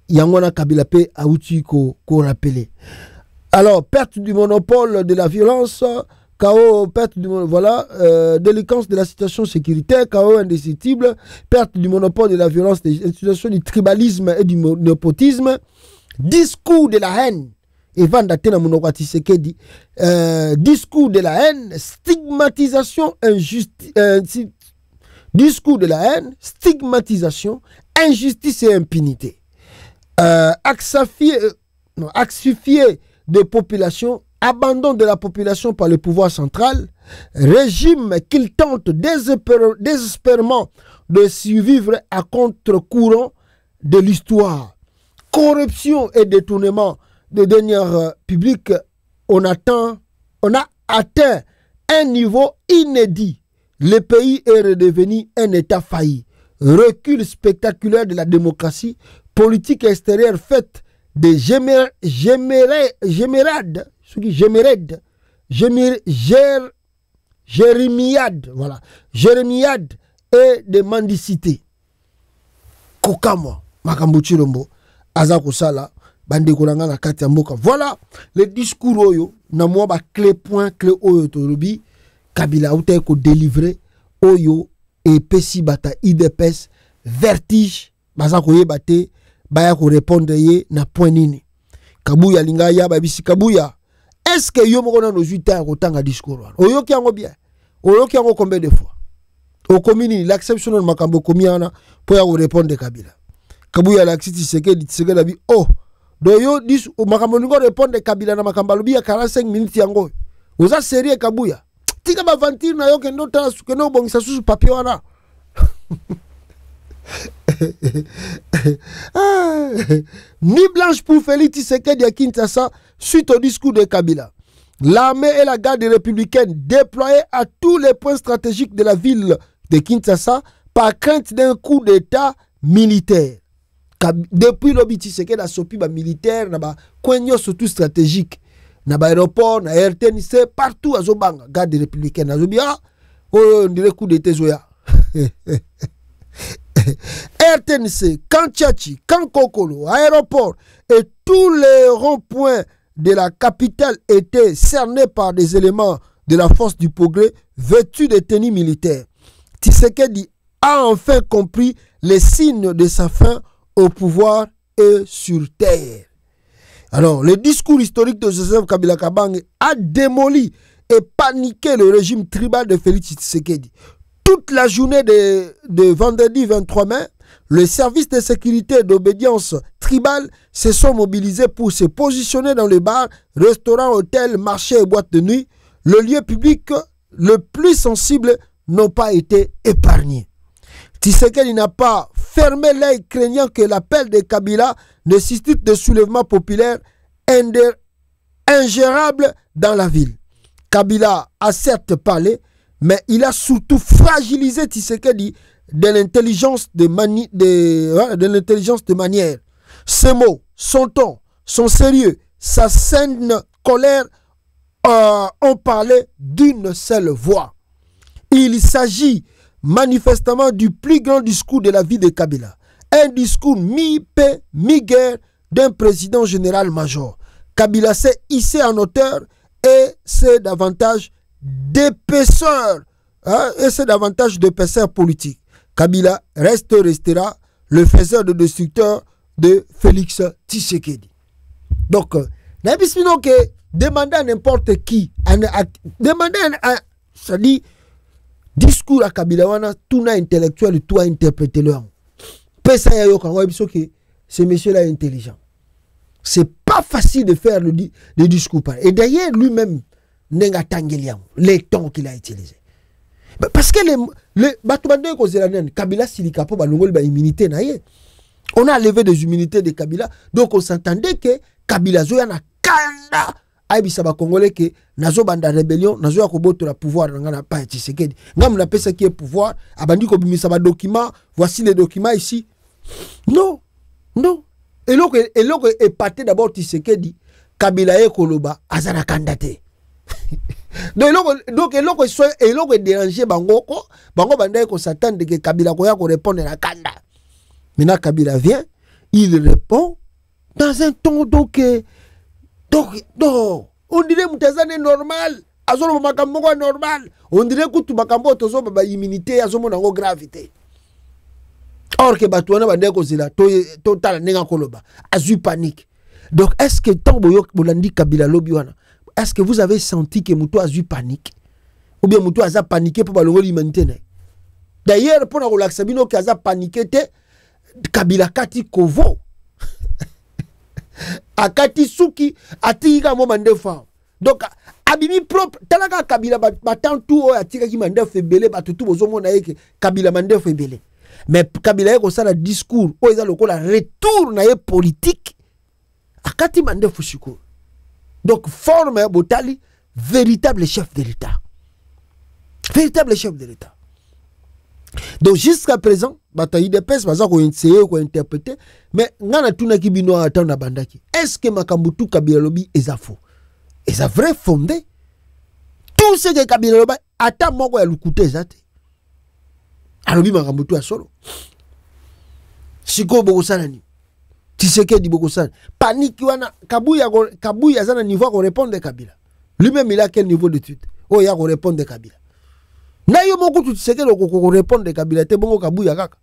Yangwana Kabila pe a outil qu'on rappelait. Alors, perte du monopole de la violence. Chaos, perte du voilà, délinquance de la situation sécuritaire, chaos indescriptible, perte du monopole de la violence, des institutions du tribalisme et du népotisme, discours de la haine, discours de la haine, stigmatisation, discours de la haine, stigmatisation, injustice et impunité, axifier des populations, abandon de la population par le pouvoir central, régime qu'il tente désespérément de survivre à contre-courant de l'histoire, corruption et détournement des deniers publics, on a atteint un niveau inédit. Le pays est redevenu un État failli. Recul spectaculaire de la démocratie, politique extérieure faite de jérémiade, voilà, jérémiade et de mendicité. Kokamo, Makambuchi Lombo, Azako Sala, Bandekolanga na kati ya mboka. Voilà le discours oyo, na mwa ba clé point, clé oyo tolobi, Kabila outa ko délivrer oyo et pesi bata IDPS, vertige, bazako yebate, baya ko répondre ye na point nini. Kabuya linga ya babisi Kabuya. Est-ce que yo moko na nos 8 ans autant à discours? Oyo ki yango bien. Oyo ki yango combien de fois? Au commune l'acception de makambo komiana pour ya répondre Kabila. Kabuya l'acciti Tshisekedi la bi oh. Doyo dis makambo ngo répondre Kabila na makambo lobi ya 45 minutes yango. Oza sérieux Kabuya. Tika ba vantir na yo kendo ta kendo bongisa susu papier wana. Nuit blanche pour Félix Tshisekedi à Kinshasa suite au discours de Kabila. L'armée et la garde républicaine déployées à tous les points stratégiques de la ville de Kinshasa par crainte d'un coup d'état militaire. Depuis l'objet Tshisekedi a sopi militaire, surtout stratégique. Na aéroport, na RTNC, partout à Zobanga, garde républicaine. À Zobia, on dirait coup d'état Zoya. RTNC, Kanchachi, Kankokolo, aéroport et tous les ronds-points de la capitale étaient cernés par des éléments de la force du progrès vêtus de tenues militaires. Tshisekedi a enfin compris les signes de sa fin au pouvoir et sur terre. Alors, le discours historique de Joseph Kabila Kabange a démoli et paniqué le régime tribal de Félix Tshisekedi. Toute la journée de vendredi 23 mai, les services de sécurité et d'obédience tribale se sont mobilisés pour se positionner dans les bars, restaurants, hôtels, marchés et boîtes de nuit. Le lieu public le plus sensible n'ont pas été épargnés. Tshisekedi n'a pas fermé l'œil craignant que l'appel de Kabila ne suscite des soulèvements populaires ingérables dans la ville. Kabila a certes parlé, mais il a surtout fragilisé Tshisekedi de l'intelligence de manière. Ses mots, son ton, son sérieux, sa saine colère ont parlé d'une seule voix. Il s'agit manifestement du plus grand discours de la vie de Kabila. Un discours mi-paix, mi-guerre d'un président général-major. Kabila s'est hissé en hauteur et c'est davantage d'épaisseur politique. Kabila restera le faiseur de destructeur de Félix Tshisekedi. Donc, demander à n'importe qui, demander à c'est-à-dire, discours à Kabila wana tout intellectuel tout interprété leur. Ce monsieur-là est intelligent. C'est pas facile de faire le discours pareil. Et d'ailleurs, lui-même, les tons qu'il a utilisés. Parce que Kabila Silikapo, immunité. On a levé des immunités de Kabila. Donc on s'entendait que Kabila Zoyana Kanda. Aibisaba Congolais que nazo banda rébellion nazo ya koboto la pouvoir ngana pa Tshisekedi ngam na pesa qui est pouvoir abandi ko bimisa ba document, voici les documents ici. Non et loko est parti d'abord Tshisekedi Kabila e koloba azana candidaté. Donc eloko est dérangé bango banda ko s'attendre que Kabila ko ya ko répondre à kanda. Maintenant Kabila vient, il répond dans un ton donc non, on dirait que normal, azolo makambo normal, on dirait que tout makambo tozo ba immunité azomo nango gravité. Or que batouana bande ko zila to tala nenga koloba, azu panique. Donc est-ce que tant boyo bolandi Kabila lobi wana, est-ce que vous avez senti que muto azu panique ou bien muto aza paniqué pour balongo l'humanité ne? D'ailleurs pour na relaxa bino ki aza paniqué te Kabila kati kovo. Akati suki atika mo mandefa. Donc abimi propre talaka Kabila batan tout atika ki mandefa ebele batutu bozomo na yeke Kabila mandefa ebele. Mais Kabila ko sala discours o eza lokola retour na ye politique akati mandefa siko. Donc forme botali véritable chef de l'État. Véritable chef de l'État. Donc jusqu'à présent, bataille de pes baza ko essayer ko interpréter mais ngana tuna ki bino atana bandaki. Est-ce que makambutu Kabila lobi est faux? Est vrai fondé? Tout ce que Kabila lobi ata moko ya lukute zate. Alobi makambutu asolo. Siko bokosana ni. Tshisekedi bokosana. Panique wana Kabuya zana niveau ko répondre Kabila. Lui-même il a quel niveau d'étude? Oh ya ko répondre Kabila. Na yo moko tu Tshisekedi ko répondre Kabila te bongo Kabuya kaka.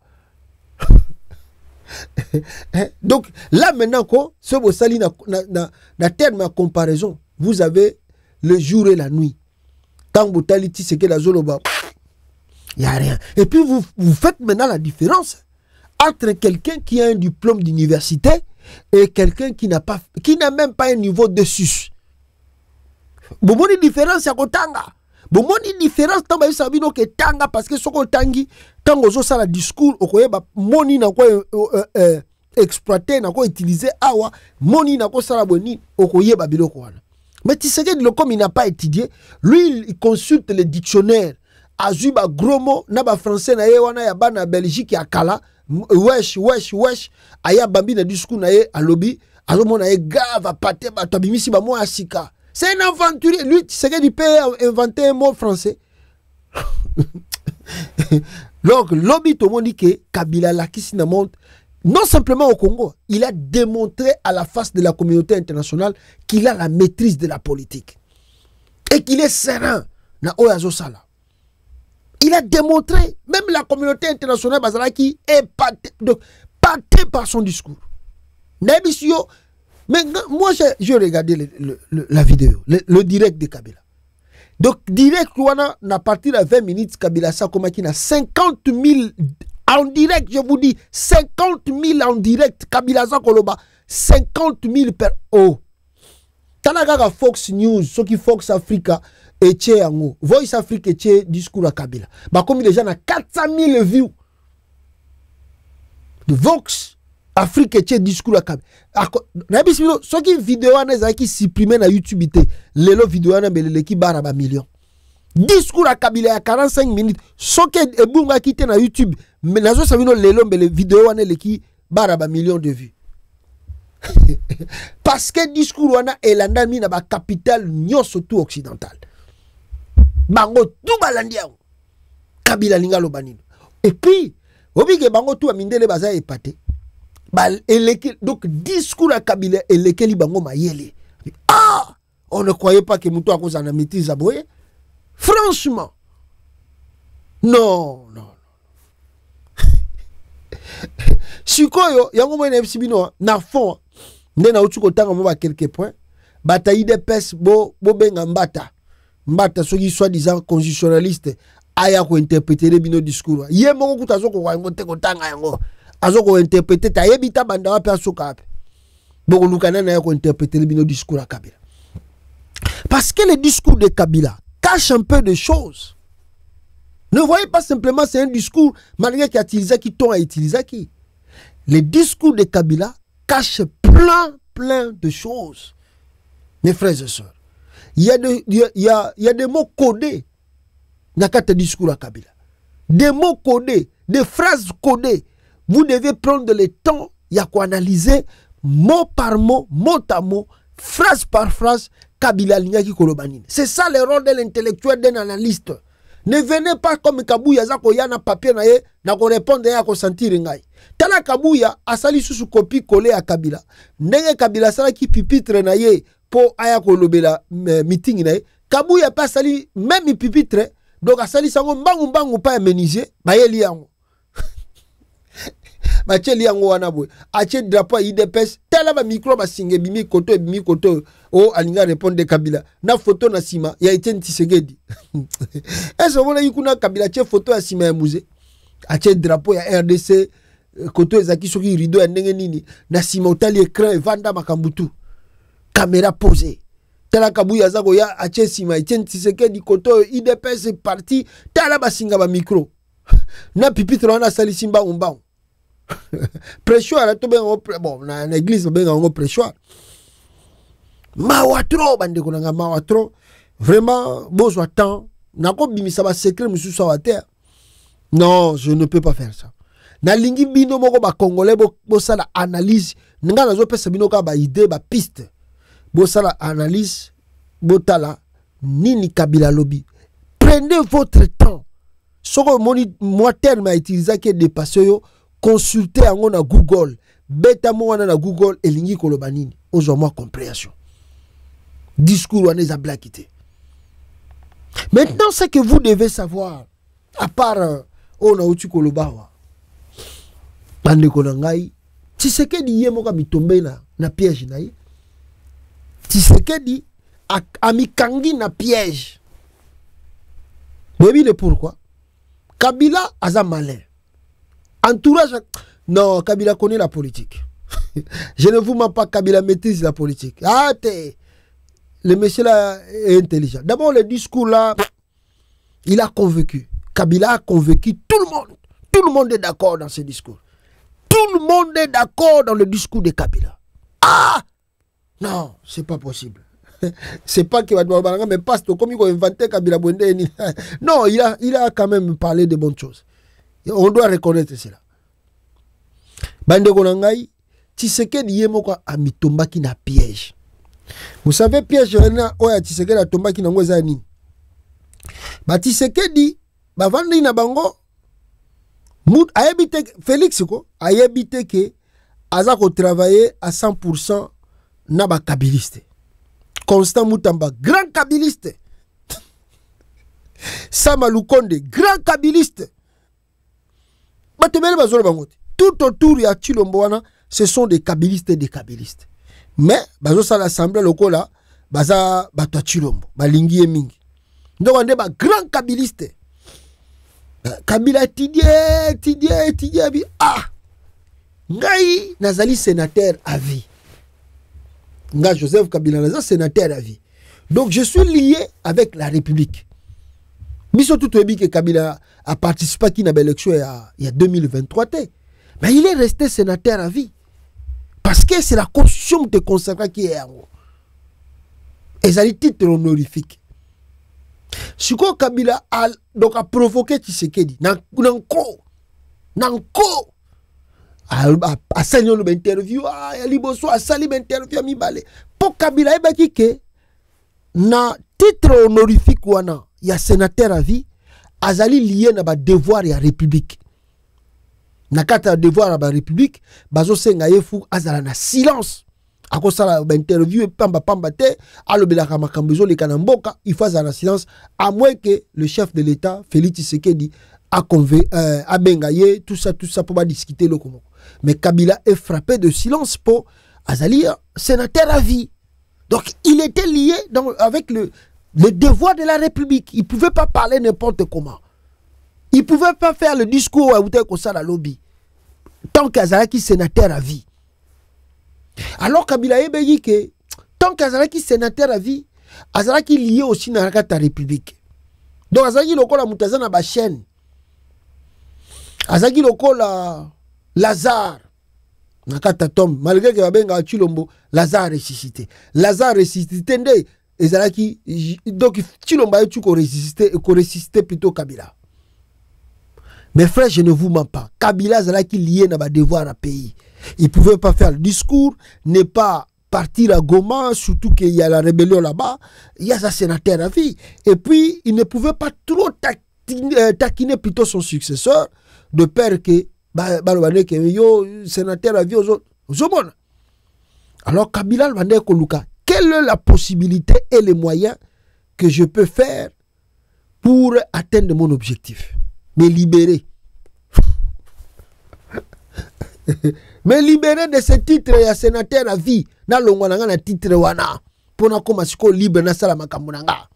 Donc là maintenant ko ce beau sali na terme à comparaison, vous avez le jour et la nuit. Tant botali Tshisekedi la zoloba, il y a rien. Et puis vous faites maintenant la différence entre quelqu'un qui a un diplôme d'université et quelqu'un qui n'a même pas un niveau de sus. Bon différence ya kotanga. Bon, mon différence dans ma vie, que tanga parce que ce qu'on tangi Tant que ça, le discours, moni n'a quoi exploiter, n'a quoi utiliser, awa, moni n'a quoi ça la boni, okoye babilo quoi. Mais tu sais que comme il n'a pas étudié, lui, il consulte les dictionnaires. Azuba gros mots, naba français na ye wana ya ba na Belgique ya kala, wesh, aya bambi na discours na ye à lobby, azomo na ye grave, pate, tabimisi ba mo asika. C'est un aventurier. Lui, tu sais qu'il peut inventer un mot français. Donc, lobby tout le monde dit que Kabila Lakisi na monte, non simplement au Congo, il a démontré à la face de la communauté internationale qu'il a la maîtrise de la politique. Et qu'il est serein na Oyazo Sala. Il a démontré, même la communauté internationale qui est pâtée par son discours. Nebisio, mais moi j'ai regardé la vidéo, le direct de Kabila. Donc direct, à partir de 20 minutes, Kabila Sakomaki a 50 000 en direct, je vous dis, 50 000 en direct, Kabila Sakoloba, 50 000 per oh. Tanagaga Fox News, ce qui Fox Africa, et Tché Ango, Voice Africa et Tché discours à Kabila. Bah comme les gens ont 400 000 views. De Vox Afrique et discours à Kabila. Ce qui vidéo qui supprimé na YouTube les vidéo na qui baraba million. Discours à Kabila à 45 minutes. Ce qui est bunga quitté na YouTube mais nazo savino les vidéo na qui baraba million de vues. Parce que discours wana elanda mi na ba capitale nyonso tout occidental. Bango tout balandia. Kabila linga lo banino. Et puis obi ke bango tout amindele baza epate. Donc, discours à Kabila et lesquels bango mayele. Ah! On ne croyait pas que Moutou a cause en maîtrise à Boye. Franchement. Non. Sikoyo, yango mo na FCBino, na fond, ndena utu kotanga mo ba quelques points. Bataille de pes bo benga mbata. Mbata soki soi-disant constitutionnaliste aya ko interpréter bino discours. Ye mo kutazo ko wa ngote kotanga yango. Azoko interpréter ta yebita banda wa perso kape. Boko lukana na yako interpréter le discours à Kabila. Parce que le discours de Kabila cache un peu de choses. Ne voyez pas simplement c'est un discours malgré qu'il a utilisé qui ton a utilisé qui. Le discours de Kabila cache plein de choses. Mes frères et sœurs, il y a des mots codés dans le discours à Kabila. Des mots codés, des phrases codées. Vous devez prendre le temps, il y a quoi analyser mot par mot, mot à mot, phrase par phrase, Kabila Lingaki Kolobanine. C'est ça le rôle de l'intellectuel, d'un analyste. Ne venez pas comme Kabouya Zako yana papier na ye, na ko répondre ya ko sentir ngai. Tala Kabouya asali sous copie collé à Kabila. Nenge Kabila sala ki pupitre na ye po aya ko lobela meeting na ye. Kabouya pas sali même pupitre, donc asali sango mbangu pa méniser, ba ye liango. Bacheli yango wana boy ache drapeau IDPS tela ba micro ba singe bimi koto o alinga répondre Kabila na photo na sima ya Etienne Tshisekedi. Est-ce que yikuna Kabila che photo ya sima ya musée ache drapeau ya RDC koto ezaki soki rideau ya ndenge nini na sima otali écran vanda makambutu caméra posée tela Kabuya zako ya ache sima Etienne Tshisekedi koto IDPS parti tela ba singa ba micro na pipitre wana sali simba umba. Pressoir à tout bon na l'église ben on pressoir mawatro bande konanga mawatro vraiment besoin temps na ko bimisa ba secret musu sa terre. Non, je ne peux pas faire ça. Na lingi bino moko ba congolais bo sala analyse nga nazo pesa bino ka ba idée ba piste bo sala analyse bo tala nini Kabila lobby. Prenez votre temps. Soko moi terme à utiliser qui est dépassé yo. Consultez en Google, bêta moi na Google et lingi kolobanini. Aujourd'hui compréhension. Discours on les a blaquité. Maintenant ce que vous devez savoir, à part on a uti kolobawa. Bande konangai, Tshisekedi yemoka bitombe na piège na ye. Tshisekedi amikangi na piège. Vous savez le pourquoi? Kabila aza malin. Entourage. Non, Kabila connaît la politique. Je ne vous mens pas, Kabila maîtrise la politique. Ah, le monsieur là est intelligent. D'abord, le discours là, il a convaincu. Kabila a convaincu tout le monde. Tout le monde est d'accord dans ce discours. Tout le monde est d'accord dans le discours de Kabila. Ah! Non, c'est pas possible. C'est pas qu'il va mais passe comme il va inventer Kabila Bwende. Non, il a quand même parlé de bonnes choses. On doit reconnaître cela. Bande Konangai, Tshisekedi yemoko a mitombaki na piège. Vous savez piège na oya Tshisekedi a tombaki na ngoza nini? Ba Tshisekedi ba vandi na bango ayebite Félix ko ayebite que aza ko travailler à 100% na ba kabiliste. Constant Mutamba, grand kabiliste. Sama Lukonde, grand kabiliste. Tout autour ya Chilombo, ce sont des kabilistes et des kabilistes. Mais, bazo sa l'assemblée locale, baza batwa Chilombo, balingi mingi. Donc on est grand kabiliste. Kabila tidie, ah! Ngai nazali sénateur à vie. Nga Joseph Kabila naza sénateur à vie. Donc je suis lié avec la République. Miso tout que Kabila a participé à une élection il y a 2023. Mais il est resté sénateur à vie. Parce que c'est la constitution de consacrer qui est en haut. Et ça a titre honorifique. Ce que Kabila a provoqué Tshisekedi. Nanko. A sali interview, a liboso a sali interview a mi balé. Pour Kabila ebaki ke na titre honorifique wana ya sénateur à vie azali lié na ba devoir ya république. Na kata devoir ya ba république bazo senga yefu azala na silence. Akosala ba interview pamba te alobelaka makambezo le kanamboka il faut azala na silence à moins que le chef de l'État Félix Tshisekedi a bengaye tout ça pour discuter le comment. Mais Kabila est frappé de silence pour Azali, sénateur à vie. Donc il était lié avec le devoir de la République. Il ne pouvait pas parler n'importe comment. Il ne pouvait pas faire le discours à Outé-Kosa lobby. Tant qu'Azalaki sénateur à vie. Alors Kabila est que tant qu'Azalaki sénateur à vie, Azalaki lié aussi dans la République. Donc Azalaki lokola mutazana ba chaîne. Azalaki lokola Lazare, nakata tom, malgré que Babenga Chilombo, Lazare ressuscité. Lazare ressuscité, donc Chilombo a ressuscité plutôt Kabila. Mes frères, je ne vous mens pas. Kabila Zalaki lié n'a pas devoir à pays. Il ne pouvait pas faire le discours, n'est pas partir à Goma, surtout qu'il y a la rébellion là-bas, il y a sa sénateur à vie. Et puis, il ne pouvait pas trop taquiner plutôt son successeur, de peur que sénateur à vie aux alors Kabila quelle est la possibilité et les moyens que je peux faire pour atteindre mon objectif, me libérer me libérer de ce titre ya sénateur à vie na longwana na titre wana pona koma siko libre na sala makambo nanga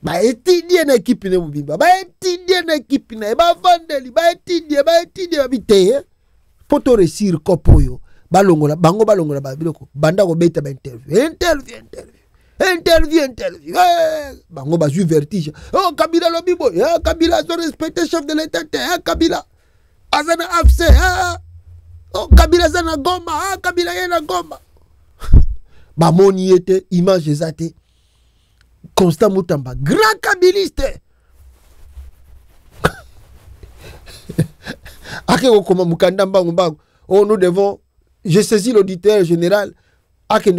ba étudier na équipe ne mubimba ba étudier na équipe na ba vandeli ba étudier bité poto réussir kopoyo balongola bango balongola ba biloko banda ko beta ba interview bango ba ju vertige oh Kabila lobibo Kabila so respecter chef de l'État Kabila azana afse oh Kabila azana Goma Kabila yena Goma ba moni était image ezate Constant Mutamba, grand kabiliste. Oh, nous devons, je saisis l'auditeur général, ils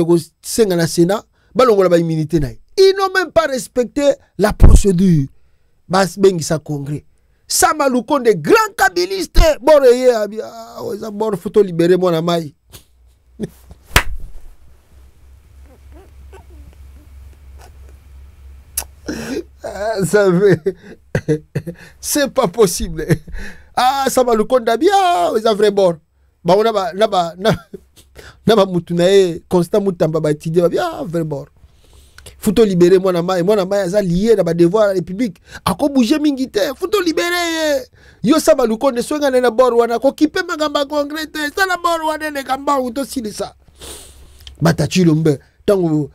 n'ont même pas respecté la procédure. Bas Bengisa Congrès. Samaloukonde, des grands kabilistes. Bon, photo libérer mon amai. C'est pas possible. Ah, ça va le compte bien, ils ont vrai bord. Bah, on a na mutunae Constant Mutamba ba étudier bien vrai bord. Faut libérer mon ama ça lié na devoir à la République. Ako bouger mingite, faut libérer. Yo ça va le compte songa na bord wana ko kipe magamba congrès ça la bord wana ne kamba uto sili ça. Bata Chilombe tango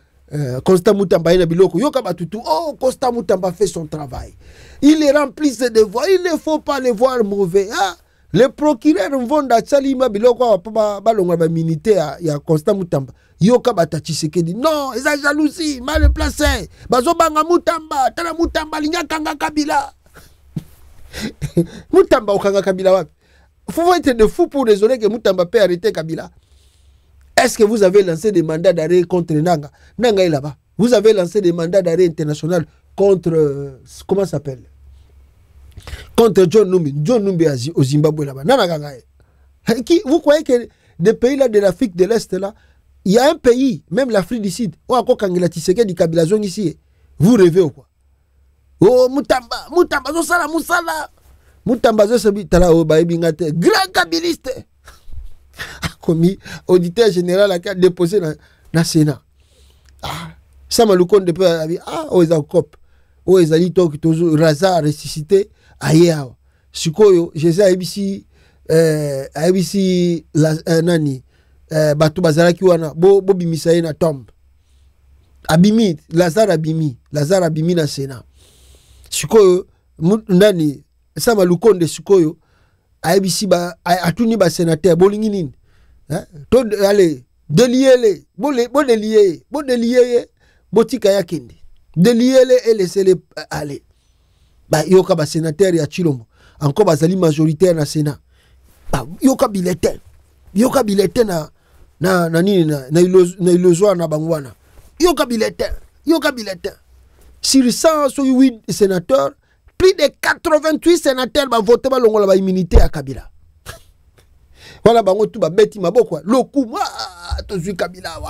Constant Moutamba ina biloko yoka batutu oh Constant Moutamba fait son travail, il est rempli ses devoirs, il ne faut pas les voir mauvais. Ah, le procureur Mvonda Tsalima biloko ba longa ba militaire ya Constant Moutamba yoka batachi sekedi non eza jalousie mal placé bazo banga Moutamba tala Moutamba linga kanga Kabila Moutamba okanga Kabila wapi? Faut être de fou pour raisonner que Moutamba peut arrêter Kabila. Est-ce que vous avez lancé des mandats d'arrêt contre Nanga? Nanga est là-bas. Vous avez lancé des mandats d'arrêt international contre comment ça s'appelle? Contre John Numbi. John Numbi au Zimbabwe là-bas. Vous croyez que des pays là de l'Afrique de l'Est là, il y a un pays, même l'Afrique du Sud, où encore quand il a tissé du Kabila zone ici, vous rêvez ou quoi? Oh Moutamba, Moutamba, Zosala, Moussala. Moutamba, Zosala, grand kabiliste. Commis auditeur général a déposé dans le Sénat. Ah, ça m'a le compte de peu. Ah, oh, ils ont cop. Oh, ils ont dit que Raza ressuscité. Aïe, Sukoyo, Jésus a ABC, Nani, Batu Bazaraki wana, Bobi Misaï na tombe. Abimi, Lazare Abimi na Sénat. Sukoyo, Nani, ça m'a le compte de Sukoyo. ABC ba atuni ba sénateur bolingi nini to allez délier bo délier botika ya kende délier et laisser les aller ba yoka ba sénateur ya Chilombo encore bazali majoritaire na Sénat ba yoka bulletin na nini na ilozwa na bangwana yoka bulletin sur 108 sénateurs. Plus de 88 sénateurs vont voter pour l'immunité à Kabila. Voilà, bango tout ba beti maboko. Loku moi to suis Kabila.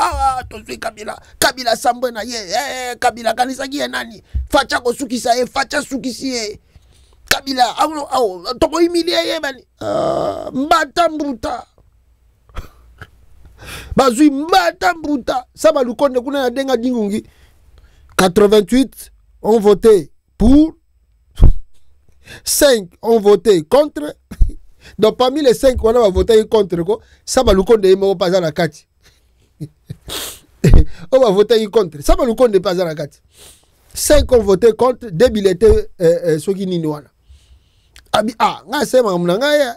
Kabila sambwe na ye. Kabila kanisa ki nani? Facha ko sukisa ye, facha sukisi ye. Kabila to ko humilier ye bani. Mbata mbuta. Bazui mbata mbuta. Ça va lukonde kuna na denga dingungi. 88 ont voté pour 5 ont voté contre. Donc parmi les 5 on a voté contre. Ça va le compte de pas à la carte. On va voter contre. Ça va le compte de pas à la carte. 5 ont voté contre. 2 bulletins ceux qui n'y n'ont pas. Ah, c'est ma mnanga.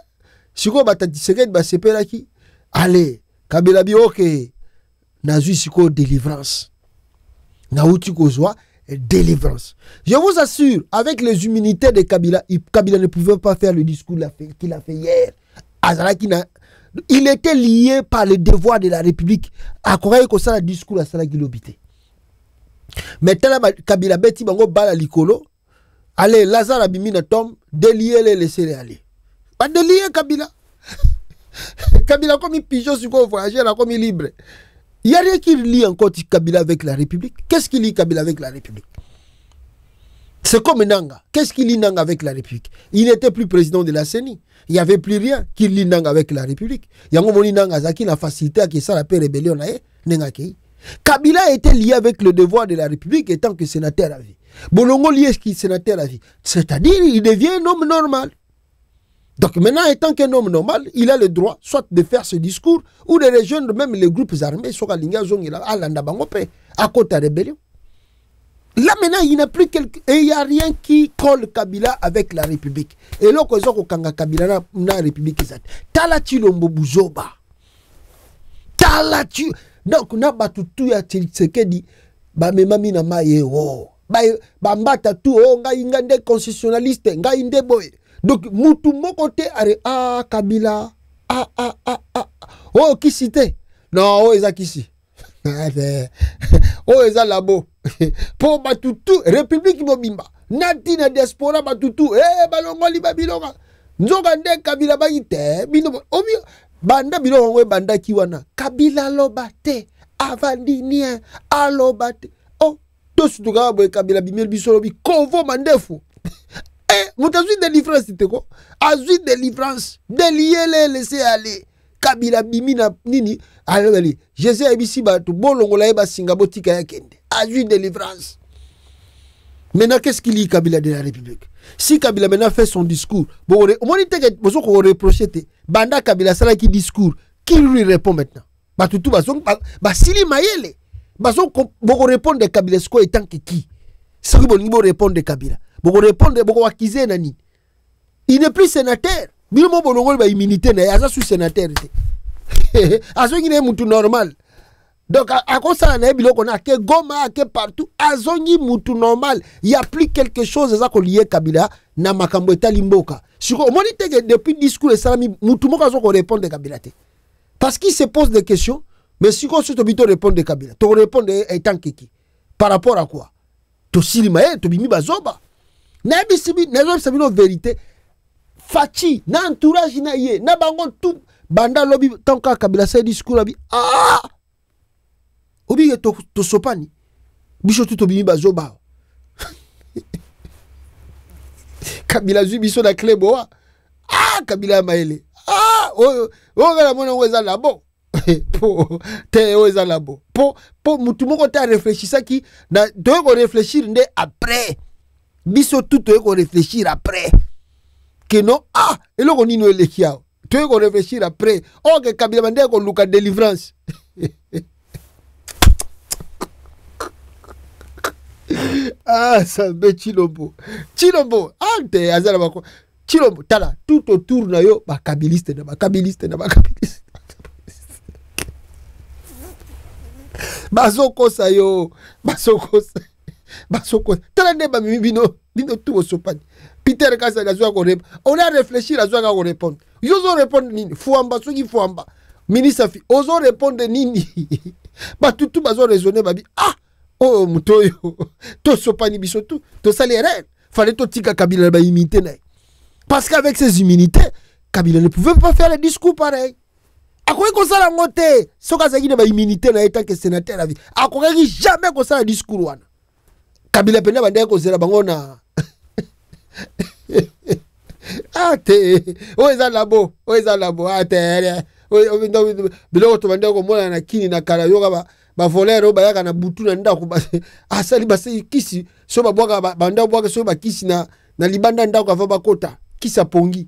Si vous avez dit que vous avez dit allez, Kabila bi ok. Nazu siko délivrance. Naouti kozwa délivrance. Je vous assure, avec les immunités de Kabila, Kabila ne pouvait pas faire le discours qu'il a fait hier. Il était lié par le devoir de la République. À croire que ça, le discours à Salaki l'obité. Maintenant, Kabila beti bango bala likolo. Allez, Lazare Abimina tombe, délier les laisser aller. Pas délier Kabila. Kabila comme il pigeon sur quoi voyager, comme il libre. Il n'y a rien qui lie encore Kabila avec la République. Qu'est-ce qui lie Kabila avec la République? C'est comme Nanga. Qu'est-ce qui lie Nanga avec la République? Il n'était plus président de la CENI. Il n'y avait plus rien qui lie Nanga avec la République. Il y a un moment Nanga Zaki la facilité à qui ça la paix rébellion. Kabila était lié avec le devoir de la République étant que sénateur à vie. Bolongo lié qui sénateur à vie. C'est-à-dire il devient un homme normal. Donc maintenant, étant qu'un homme normal, il a le droit soit de faire ce discours ou de rejoindre même les groupes armés à côté de la rébellion. Là maintenant, il n'y a plus et il n'y a rien qui colle Kabila avec la République. Et là, quand on a Kabila dans la République, Tala Chilombo Bouzoba. Tala Chilombo. Donc, on a battu tout ya Tshisekedi, ba memami na maye wo. Ba mbata tout o nga ingande constitutionnaliste, nga inde boy. Donc, mutu mokote are Kabila. Oh, qui cité? Non, oh, eza kisi. Oh, eza labo. Pour batutu, République Mobimba. Nati na diaspora batutu. Balongo li babilonga. Nzoga nde Kabila bayite. Bino, obi, banda bilongo banda kiwana. Kabila lobate. Avandinien. Alobate. Oh, tous tuka boy Kabila bimel bisolobi. Kovo mandefu. Moutazoui délivrance, c'était quoi? Azoui délivrance. Délier les laisser aller. Kabila bimina nini. Allez, Jésus abisi batu. Bon longola eba singabo tika ya kende. Azoui délivrance. Maintenant, qu'est-ce qu'il lit Kabila de la République? Si Kabila maintenant fait son discours, bon, on reproche, Banda Kabila, ça là qui discours, qui lui répond maintenant? Batutu basong, basili mayele. bazo boko répondre Kabila sko étant que qui ce que bon répondre Kabila boko répondre boko accuser nani il n'est plus sénateur bino bolongol ba immunité na aza sous sénateur azo ngine mutu normal donc à cause ça na biloko na ke Goma ke partout azo ngi mutu normal il y a plus quelque chose ça ko lié Kabila na makambo etali mboka siko moni tege depuis discours et salami mutu moko azo ko répondre Kabila te parce qu'il se pose des questions mais si on se te répondre Kabila to répondre étant qui par rapport à quoi to silima to bimi bazoba na bisibi na zo sabino vérité Fachi na entourage na ye na bango tout banda lobby tant que Kabila sa discours abi ah obi to sopani biso tout bimi bazoba Kabila zu biso na clebo ah Kabila maele ah oh la mona weza labo po te weza labo po mutu moko ta réfléchir ça qui na doit réfléchir ndé après biso tout doit réfléchir après que non ah et là on y nous elekia doit réfléchir après oh que Kabila bande ko luka délivrance ah ça be Chilombo ante azala bako Chilombo tala tout autour na yo ba kabiliste na ba kabiliste bazoko sayo bazoko tala ne ba bino tout sopani Peter Kasa na zwa ko répondre on a réfléchi la zwa ko répondre yo zo répondre nini fuamba soki fuamba ministre fi ozo répondre nini ba tout bazo raisonner ba bi ah oh mutoyo to sopani biso tout to salaire fallait to tika Kabila ba imiter na parce qu'avec ses immunités Kabila ne pouvait pas faire le discours pareil akoki kosala ngote soka zaki na ba immunité na étant que sénateur la vie akoki jamais kosala discours wana Kabila pena bande ko zela bango na ate oza labo ate biloko to bande ko mona na kini na kala yoka ba volero ba yaka na butu na ndako ba asali ba kisi so ba bwaka banda bwaka so ba kisi na libanda ndako ava bakota kisa pongi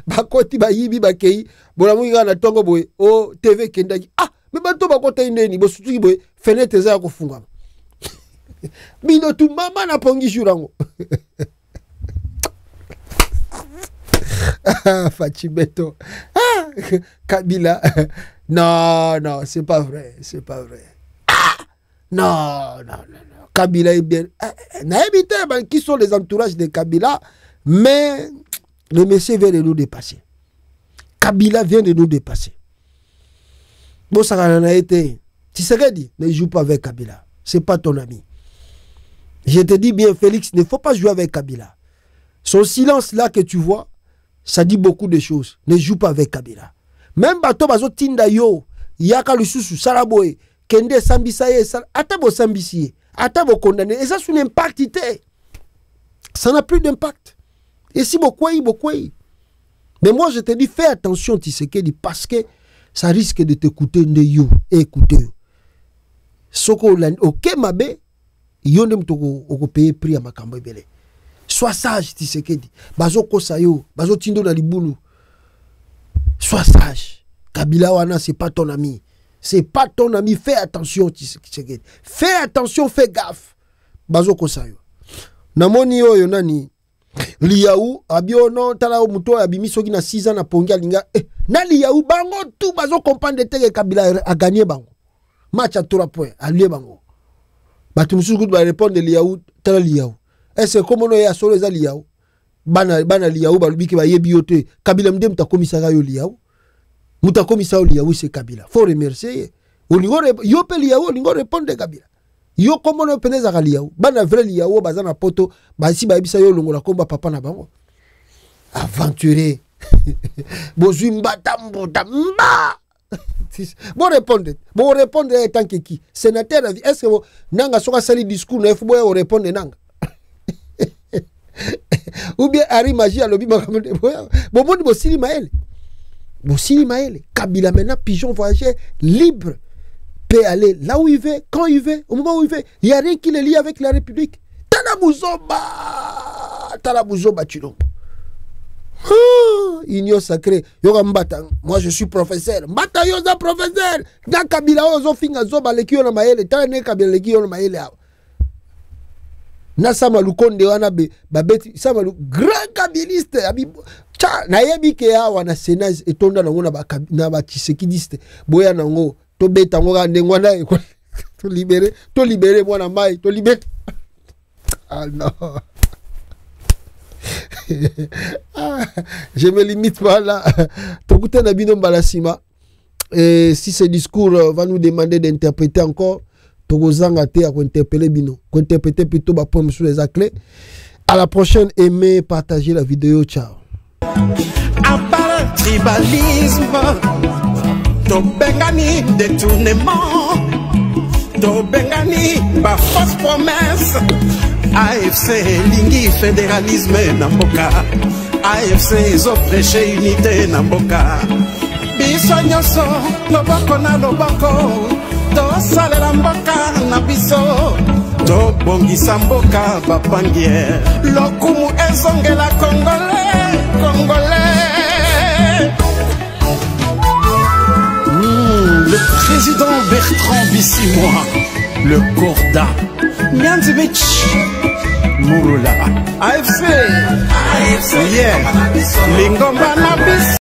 bakoti ba yibi bakei bona mwinga na tongo boy o TV kendaki ah me bato bakota indeni bo sutuki boy fenêtre za ko funga bino tu mama na pongi jurango Fachibeto ah Kabila non c'est pas vrai ah non Kabila est bien n'a évité qui sont les entourages de Kabila mais le monsieur vient de nous dépasser Kabila vient de nous dépasser bon ça en a été Tshisekedi ne joue pas avec Kabila c'est pas ton ami je te dis bien Félix ne faut pas jouer avec Kabila son silence là que tu vois ça dit beaucoup de choses ne joue pas avec Kabila même bato bazo tinda yo yaka lususu saraboy kende sambisa ye ata bo sambisi ata bo condamné et ça son impact ça n'a plus d'impact et si beaucoup mais moi je te dis fais attention Tshisekedi parce que ça risque de t'écouter de yo écoutez soko OK mabe yo ndem to ko payer prix à makambo ebele sois sage Tshisekedi bazo kosa yo bazo tindo na libulu sois sage Kabila wana c'est pas ton ami fais attention Tshisekedi fais attention fais gaffe bazo kosa yo namoni yo nani Liaou abiono tala muto abimi soki na 6 ans na pongi alinga na Liaou bango tout bazo comprendre que Kabila a gagné bango match à 3 points a lié bango batu musuku ba répondre Liaou tala Liaou est-ce que comme on ya solo za Liaou bana Liaou balubiki ba yebi yote Kabila mde mta komisaka yo Liaou muta komisaka Liaou c'est Kabila faut remercier olingo yo pe Liaou olingo répondre Kabila yo comme on peneza ka Liaou bana vrai Liaou bazana poto ba si ba ebisa yo longola komba papa na bango aventuré bozui mbata mba bon répondre tant que qui sénateur est-ce que nanga soka sali discours na faut boya répondre nanga ou bien Ari Magie à lobby makamde bon monde bosili maele Kabila maintenant pigeon voyager libre peut aller là où il veut quand il veut au moment où il veut il y a rien qui le lie avec la République Tala Buzoba Chilombo union sacrée. Yoga mbata, moi je suis professeur. Mbata yoza professeur. Na kabila ozo finga zo baleki yo na maele, ta ne kabila leki yo na maele awa. Na Samalu Konde wana babeti Samalu grand kabiliste abi cha na yebi ke awa na Sénat etonda nango na ba Tshisekidiste boya nango to beta ngo ga ndengwa na to libérer mwana mai to libérer. Ah non. Je me limite pas là. Tokuta na bino balasima. Et si ce discours va nous demander d'interpréter encore, Togozanga te à interpeller bino, interpréter plutôt ba pomme sur les clés. À la prochaine, aimez, partagez la vidéo, ciao. À part tribalisme, to bengani détournement, to bengani ba fausse promesse. AFC lingi fédéralisme na mboka, AFC zo prêcher unité na mboka. Biso nyonso loboko na loboko, to salela mboka na biso, to bongisa mboka bapangier. Lokumu ezongela congolais, congolais. Le président Bertrand Bissimois, le Corda, Mianzimich, Mouroula, AFC, yeah, Lingomba na